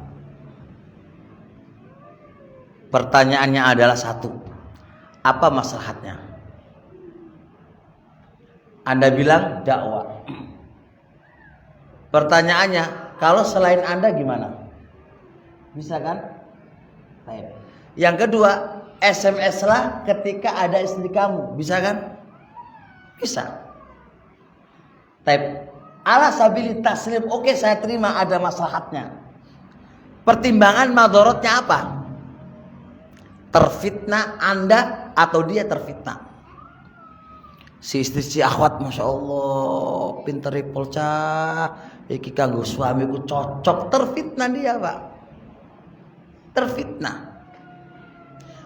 Pertanyaannya adalah satu. Apa maslahatnya? Anda bilang dakwah. Pertanyaannya, kalau selain Anda gimana? Bisa kan? Baik. Yang kedua, SMS lah ketika ada istri kamu. Bisa kan? Bisa. Type ala sabili taslim, oke saya terima, ada maslahatnya. Pertimbangan madorotnya apa? Terfitnah Anda atau dia terfitnah? Si istri si akhwat, masya Allah, pinter polca, iki kanggo suamiku cocok, terfitnah dia pak, terfitnah.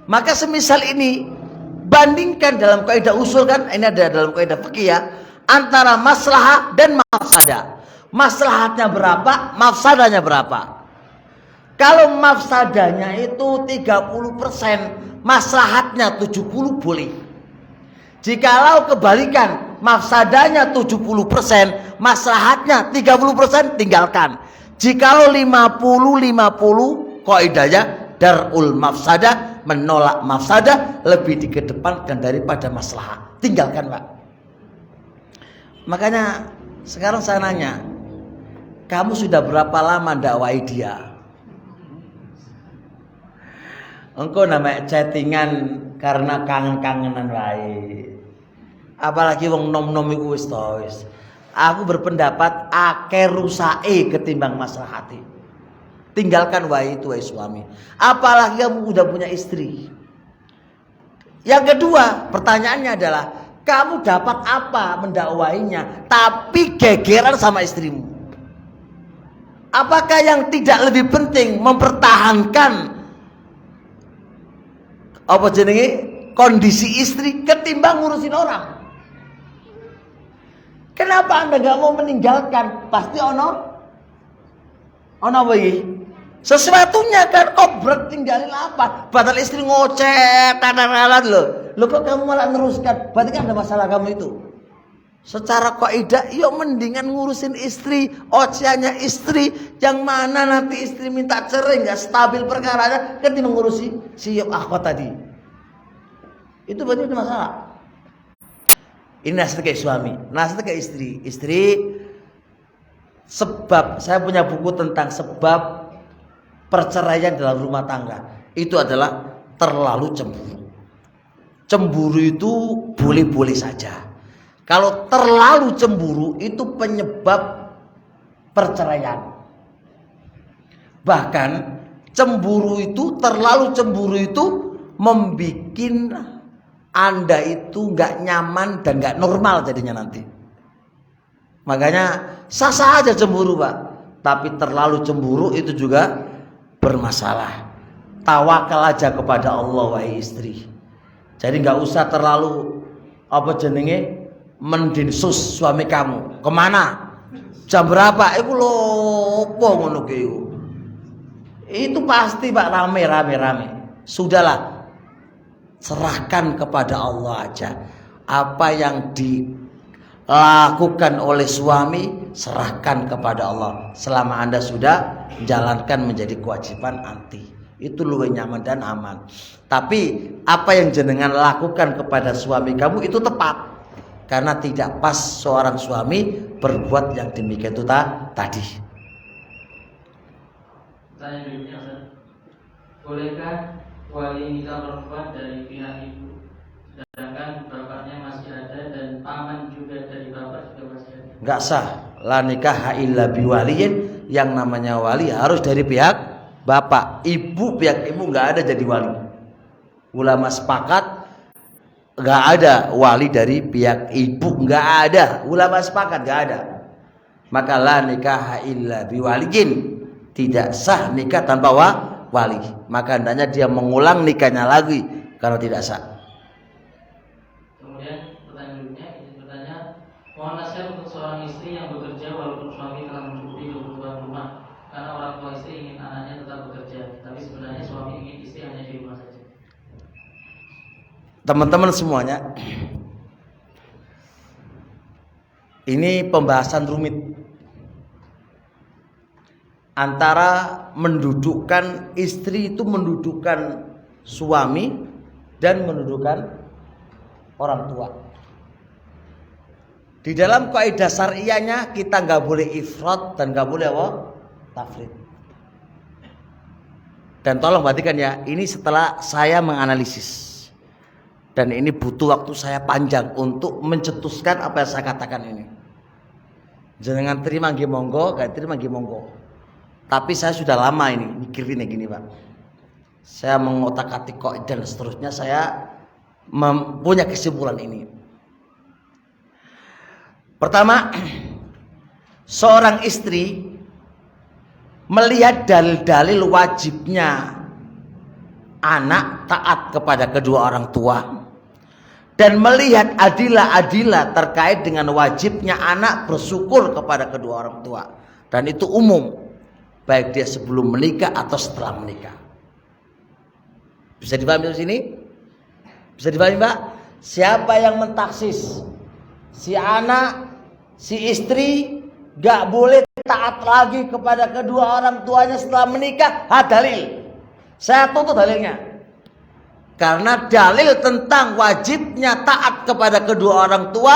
Maka semisal ini bandingkan dalam kaidah usul kan, ini ada dalam kaidah fikih ya, antara maslahah dan mafsadah. Maslahatnya berapa, mafsadahnya berapa? Kalau mafsadahnya itu 30%, maslahatnya 70 boleh. Jikalau kebalikan, mafsadahnya 70%, maslahatnya 30%, tinggalkan. Jikalau 50-50, kaidahnya darul mafsadah, menolak mafsadah, lebih dikedepankan daripada maslahah. Tinggalkan pak. Makanya sekarang saya nanya, kamu sudah berapa lama dakwai dia? Engkau namanya chattingan karena kangen-kangenan wae. Apalagi wong nom-nom iku wis to wis. Aku berpendapat akeh rusake ketimbang maslahati. Tinggalkan wae itu wae suami. Apalagi kamu udah punya istri. Yang kedua, pertanyaannya adalah kamu dapat apa mendakwainya tapi gegeran sama istrimu? Apakah yang tidak lebih penting mempertahankan apa jenenge kondisi istri ketimbang ngurusin orang? Kenapa Anda gak mau meninggalkan? Pasti ono apa iki? Sesuatunya kan, kok berat tinggalin apa? Batal istri ngoceh, tanalan lo kok kamu malah neruskan? Berarti kan ada masalah kamu itu. Secara kaidah, yuk mendingan ngurusin istri, ocehannya istri, yang mana nanti istri minta cerai nggak stabil perkaranya, ketimbang ngurusi si akhwat tadi. Itu berarti ada masalah. Ini nasihat ke suami, nasihat ke istri. Istri, sebab saya punya buku tentang sebab perceraian dalam rumah tangga. Itu adalah terlalu cemburu. Cemburu itu boleh-boleh saja. Kalau terlalu cemburu itu penyebab perceraian. Bahkan terlalu cemburu itu membuat Anda itu nggak nyaman dan nggak normal jadinya nanti. Makanya sah-sah aja cemburu pak, tapi terlalu cemburu itu juga bermasalah. Tawakal aja kepada Allah wahai istri. Jadi nggak usah terlalu apa jenenge mendinsus suami kamu. Kemana? Jam berapa? Iku lho opo ngono ki. Itu pasti pak rame. Sudahlah, serahkan kepada Allah aja. Apa yang dilakukan oleh suami serahkan kepada Allah. Selama Anda sudah jalankan menjadi kewajiban anti, itu luwih nyaman dan aman. Tapi apa yang jenengan lakukan kepada suami kamu itu tepat. Karena tidak pas seorang suami berbuat yang demikian itu tadi. Tanya berikutnya Ustaz. bolehkah wali nikah perempuan dari pihak ibu, sedangkan bapaknya masih ada dan paman juga dari bapak juga masih ada? Enggak sah. La nikah illa biwaliyin, yang namanya wali harus dari pihak bapak. Ibu, pihak ibu enggak ada jadi wali. Ulama sepakat enggak ada wali dari pihak ibu, enggak ada. Ulama sepakat enggak ada. Maka la nikah illa biwaliyin, tidak sah nikah tanpa wali. Maka hendaknya dia mengulang nikahnya lagi kalau tidak sah. Kemudian pertanyaan berikutnya, ini bertanya, mohon nasihat untuk seorang istri yang bekerja walaupun suami telah mencukupi kebutuhan rumah, karena orang tua istri ingin anaknya tetap bekerja, tapi sebenarnya suami ingin istri hanya di rumah saja. Teman-teman semuanya, ini pembahasan rumit antara mendudukkan istri itu mendudukkan suami dan mendudukkan orang tua. Di dalam kaidah syariahnya kita nggak boleh ifrat dan nggak boleh tafrid. Dan tolong perhatikan ya, ini setelah saya menganalisis. Dan ini butuh waktu saya panjang untuk mencetuskan apa yang saya katakan ini. Jangan terima nggih monggo, gak terima nggih monggo. Tapi saya sudah lama ini mikirin gini Pak. Saya mengotak-atik kok dan seterusnya, saya mempunyai kesimpulan ini. Pertama, seorang istri melihat dalil-dalil wajibnya anak taat kepada kedua orang tua, dan melihat adilah-adilah terkait dengan wajibnya anak bersyukur kepada kedua orang tua, dan itu umum, baik dia sebelum menikah atau setelah menikah. Bisa dipahami di sini? Bisa dipahami Pak? Siapa yang mentaksis si anak, si istri gak boleh taat lagi kepada kedua orang tuanya setelah menikah? Dalil. Saya tuntut dalilnya. Karena dalil tentang wajibnya taat kepada kedua orang tua,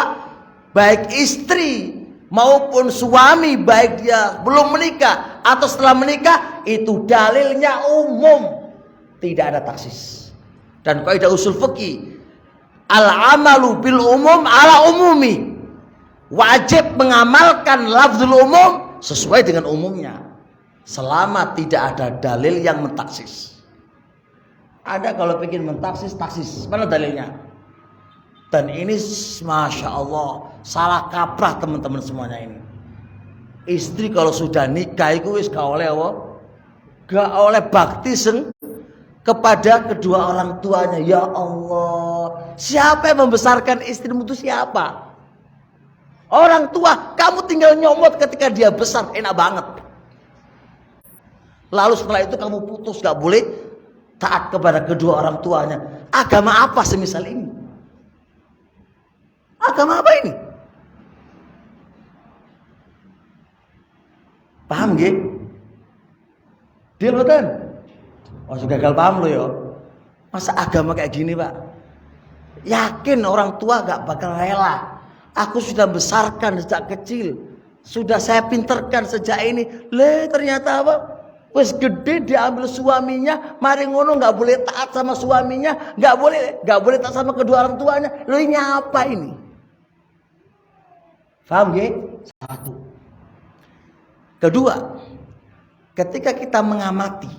baik istri maupun suami, baik dia belum menikah atau setelah menikah, itu dalilnya umum, tidak ada taksis. Dan kaidah usul fikih, al-amalu bil umum ala umumi, wajib mengamalkan lafzul umum sesuai dengan umumnya, selama tidak ada dalil yang mentaksis. Ada kalau ingin mentaksis, taksis, mana dalilnya? Dan ini Masya Allah salah kaprah teman-teman semuanya ini. Istri kalau sudah nikah itu wis gak oleh bakti kepada kedua orang tuanya. Ya Allah, siapa yang membesarkan istrimu itu siapa? Orang tua. Kamu tinggal nyomot ketika dia besar, enak banget. Lalu setelah itu kamu putus, gak boleh taat kepada kedua orang tuanya. Agama apa semisal ini? Agama apa ini? Paham gak? Dia betul. Oh, gagal paham lo ya. Masa agama kayak gini Pak? Yakin orang tua gak bakal rela. Aku sudah besarkan sejak kecil, sudah saya pinterkan sejak ini. Ternyata apa? Wes gede diambil suaminya, mari ngono nggak boleh taat sama suaminya, nggak boleh taat sama kedua orang tuanya. Lo ini apa ini? Paham gak? Satu. Kedua, ketika kita mengamati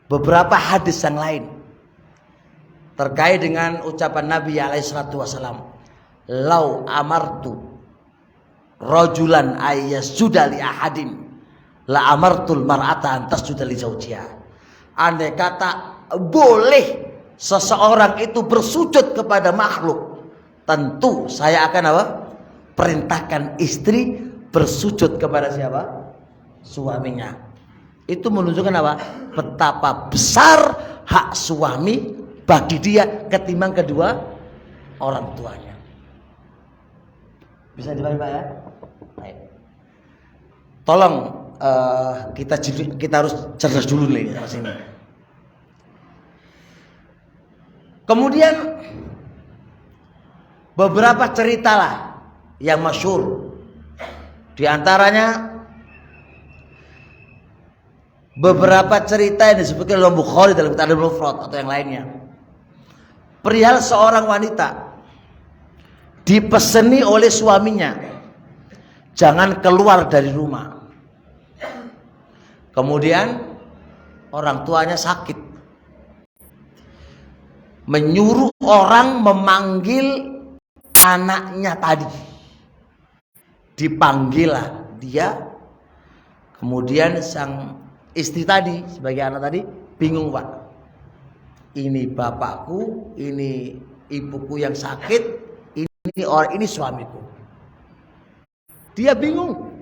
beberapa hadis yang lain terkait dengan ucapan Nabi SAW, lau amartu rajulan ayyasjuda li ahadin la amartul mar'ata an tasjuda li zawjiha. Andai kata boleh seseorang itu bersujud kepada makhluk, tentu saya akan apa? Perintahkan istri bersujud kepada siapa? Suaminya. Itu menunjukkan apa? Betapa besar hak suami bagi dia ketimbang kedua orang tuanya. Bisa dipahami Pak ya? Baik. Tolong kita harus cerdas dulu nih di sini. Kemudian beberapa cerita lah yang masyhur. Di antaranya beberapa cerita yang disebutkan oleh Bukhari dalam kitab Al-Mufrad atau yang lainnya. Perihal seorang wanita dipeseni oleh suaminya jangan keluar dari rumah. Kemudian orang tuanya sakit, menyuruh orang memanggil anaknya tadi. Dipanggillah dia. Kemudian sang istri tadi sebagai anak tadi bingung, Pak. Ini bapakku, ini ibuku yang sakit, ini suamiku. Dia bingung.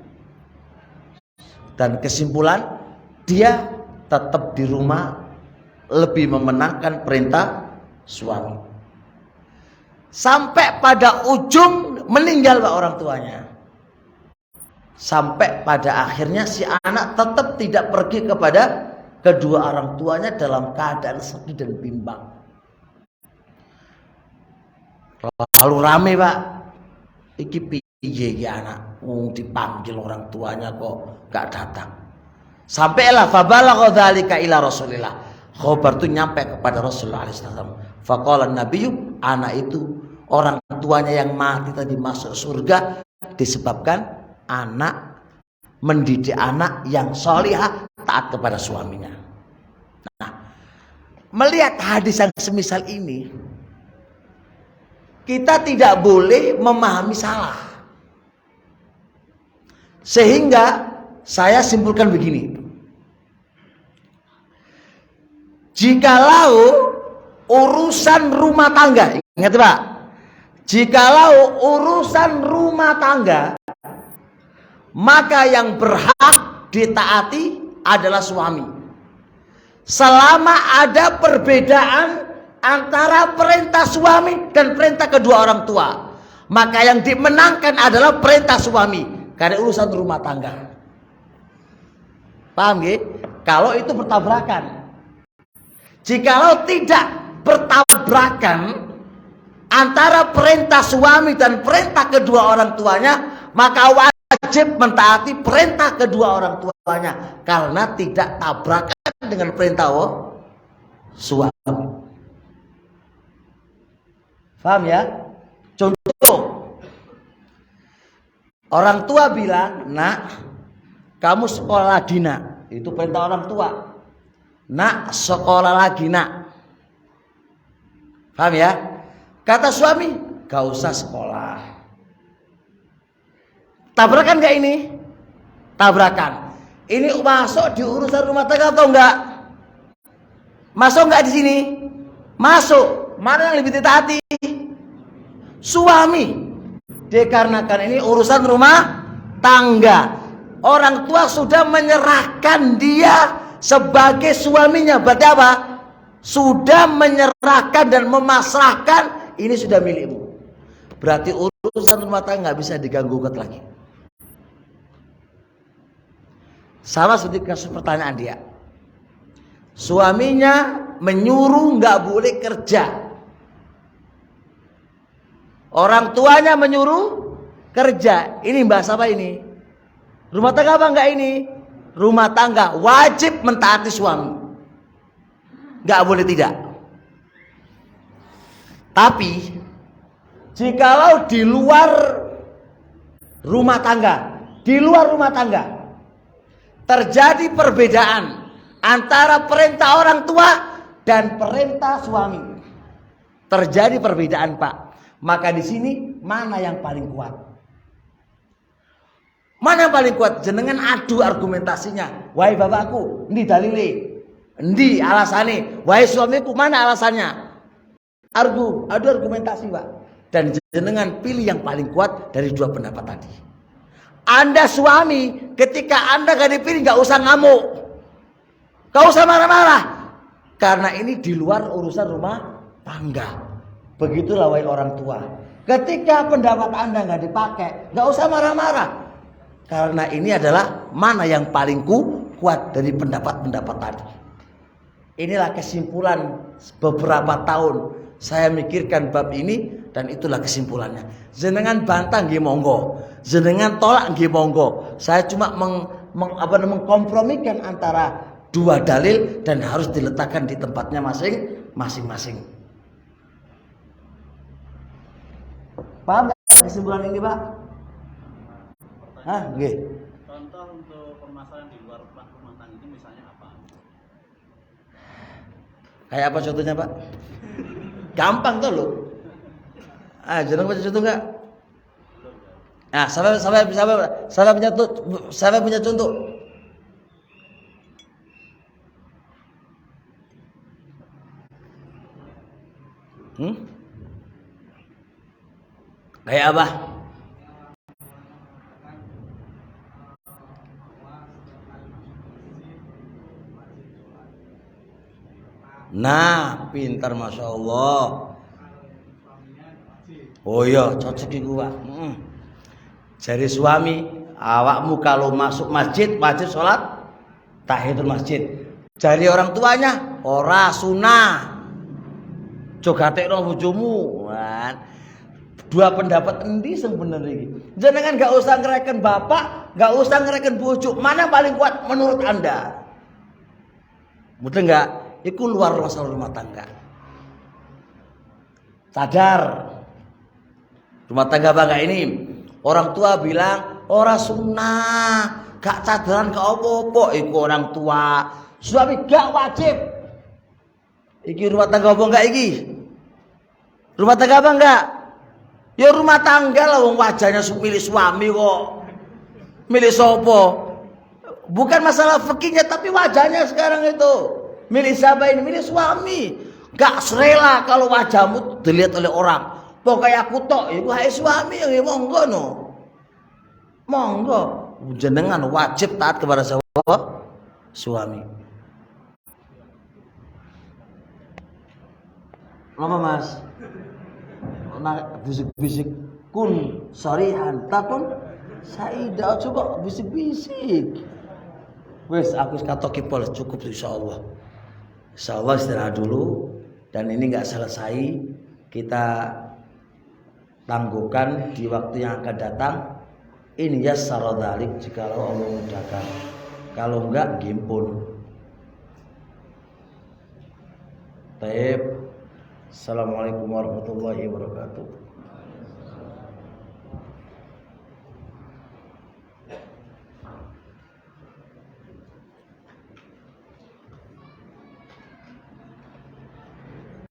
Dan kesimpulan, dia tetap di rumah lebih memenangkan perintah suami. Sampai pada ujung meninggal Pak orang tuanya. Sampai pada akhirnya si anak tetap tidak pergi kepada kedua orang tuanya dalam keadaan sedih dan bimbang. Lalu rame Pak, iki piye iki anak, dipanggil orang tuanya kok gak datang. Sampailah fabalagha dzalika ila Rasulillah. Khabar itu nyampe kepada Rasulullah SAW. Faqala nabiyyu, anak itu orang tuanya yang mati tadi masuk surga disebabkan anak mendidik anak yang solihah taat kepada suaminya. Nah, melihat hadis yang semisal ini, kita tidak boleh memahami salah. Sehingga saya simpulkan begini. Jikalau urusan rumah tangga, ingat Pak, jikalau urusan rumah tangga, maka yang berhak ditaati adalah suami. Selama ada perbedaan antara perintah suami dan perintah kedua orang tua, maka yang dimenangkan adalah perintah suami karena urusan rumah tangga. Paham nggih? Kalau itu bertabrakan. Jikalau tidak bertabrakan antara perintah suami dan perintah kedua orang tuanya, maka wajib mentaati perintah kedua orang tuanya karena tidak tabrakan dengan perintah suami. Paham ya? Contoh, orang tua bilang, "Nak, kamu sekolah lagi, Nak." Itu perintah orang tua. "Nak, sekolah lagi, Nak." Paham ya? Kata suami, "Gak usah sekolah." Tabrakan gak ini? Tabrakan. Ini masuk di urusan rumah tangga atau enggak? Masuk enggak di sini? Masuk. Mana yang lebih ditaati? Suami. Dikarenakan ini urusan rumah tangga. Orang tua sudah menyerahkan dia sebagai suaminya. Berarti apa? Sudah menyerahkan dan memasrahkan, ini sudah milikmu. Berarti urusan rumah tangga nggak bisa diganggu-gugat lagi. Sama seperti kasus pertanyaan dia. Suaminya menyuruh nggak boleh kerja. Orang tuanya menyuruh kerja. Ini bahasa apa ini? Rumah tangga apa enggak ini? Rumah tangga wajib mentaati suami. Enggak boleh tidak. Tapi jikalau di luar rumah tangga terjadi perbedaan antara perintah orang tua dan perintah suami. Terjadi perbedaan, Pak. Maka di sini mana yang paling kuat? Mana yang paling kuat? Jenengan adu argumentasinya. Wahai bapakku, ini dalile, ini alasane. Wahai suamiku, mana alasannya? Adu argumentasi, Pak. Dan jenengan pilih yang paling kuat dari dua pendapat tadi. Anda suami, ketika Anda gak dipilih, gak usah ngamuk, gak usah marah-marah, karena ini di luar urusan rumah tangga. Begitulah wahai orang tua. Ketika pendapat Anda gak dipakai, gak usah marah-marah, karena ini adalah mana yang paling kuat dari pendapat-pendapat tadi. Inilah kesimpulan beberapa tahun saya mikirkan bab ini, dan itulah kesimpulannya. Jenengan bantah nggih monggo, jenengan tolak nggih monggo. Saya cuma mengkompromikan antara dua dalil dan harus diletakkan di tempatnya masing-masing. Paham nggak kesimpulan ini, Pak? Hah, nggih. Contoh untuk permasalahan di luar rumah tangga itu misalnya apa? Kayak apa contohnya, Pak? Gampang tuh lo. Jangan baca contoh enggak? Nah, saya punya contoh. Kayak apa? Nah, pintar, masya Allah. Oh iya, cocok iku, Pak. Jari suami, awakmu kalau masuk masjid wajib sholat tahiyatul masjid. Jari orang tuanya, ora sunah. Jogatekno bojomu. Dua pendapat endi sing bener iki? Jenengan gak usah ngereken bapak, gak usah ngereken bojo. Mana paling kuat menurut Anda? Betul enggak? Itu luar masalah rumah tangga. Sadar. Rumah tangga bangga ini. Orang tua bilang, ora sunnah. Gak cadaran gak apa-apa. Iku orang tua. Suami gak wajib. Iki rumah tangga apa enggak iki? Rumah tangga apa enggak? Ya rumah tangga lah, wong wajahnya milih suami kok. Milih sopo? Bukan masalah fikihnya, tapi wajahnya sekarang itu. Milih siapa ini? Milih suami. Gak serela kalau wajahmu dilihat oleh orang. Pokoknya aku tok, iku hae suami yang monggo no. Monggo. Jenengan wajib taat kepada siapa? Suami. Apa Mas? Bisik-bisik kun sarihan takun saida, coba bisik-bisik. Wes aku kata kipol cukup insyaallah. Insyaallah istirahat dulu dan ini enggak selesai, kita tangguhkan di waktu yang akan datang. Ini ya saradalik jikalau Allah mudahkan. Kalau enggak gimpun. Baik. Assalamualaikum warahmatullahi wabarakatuh.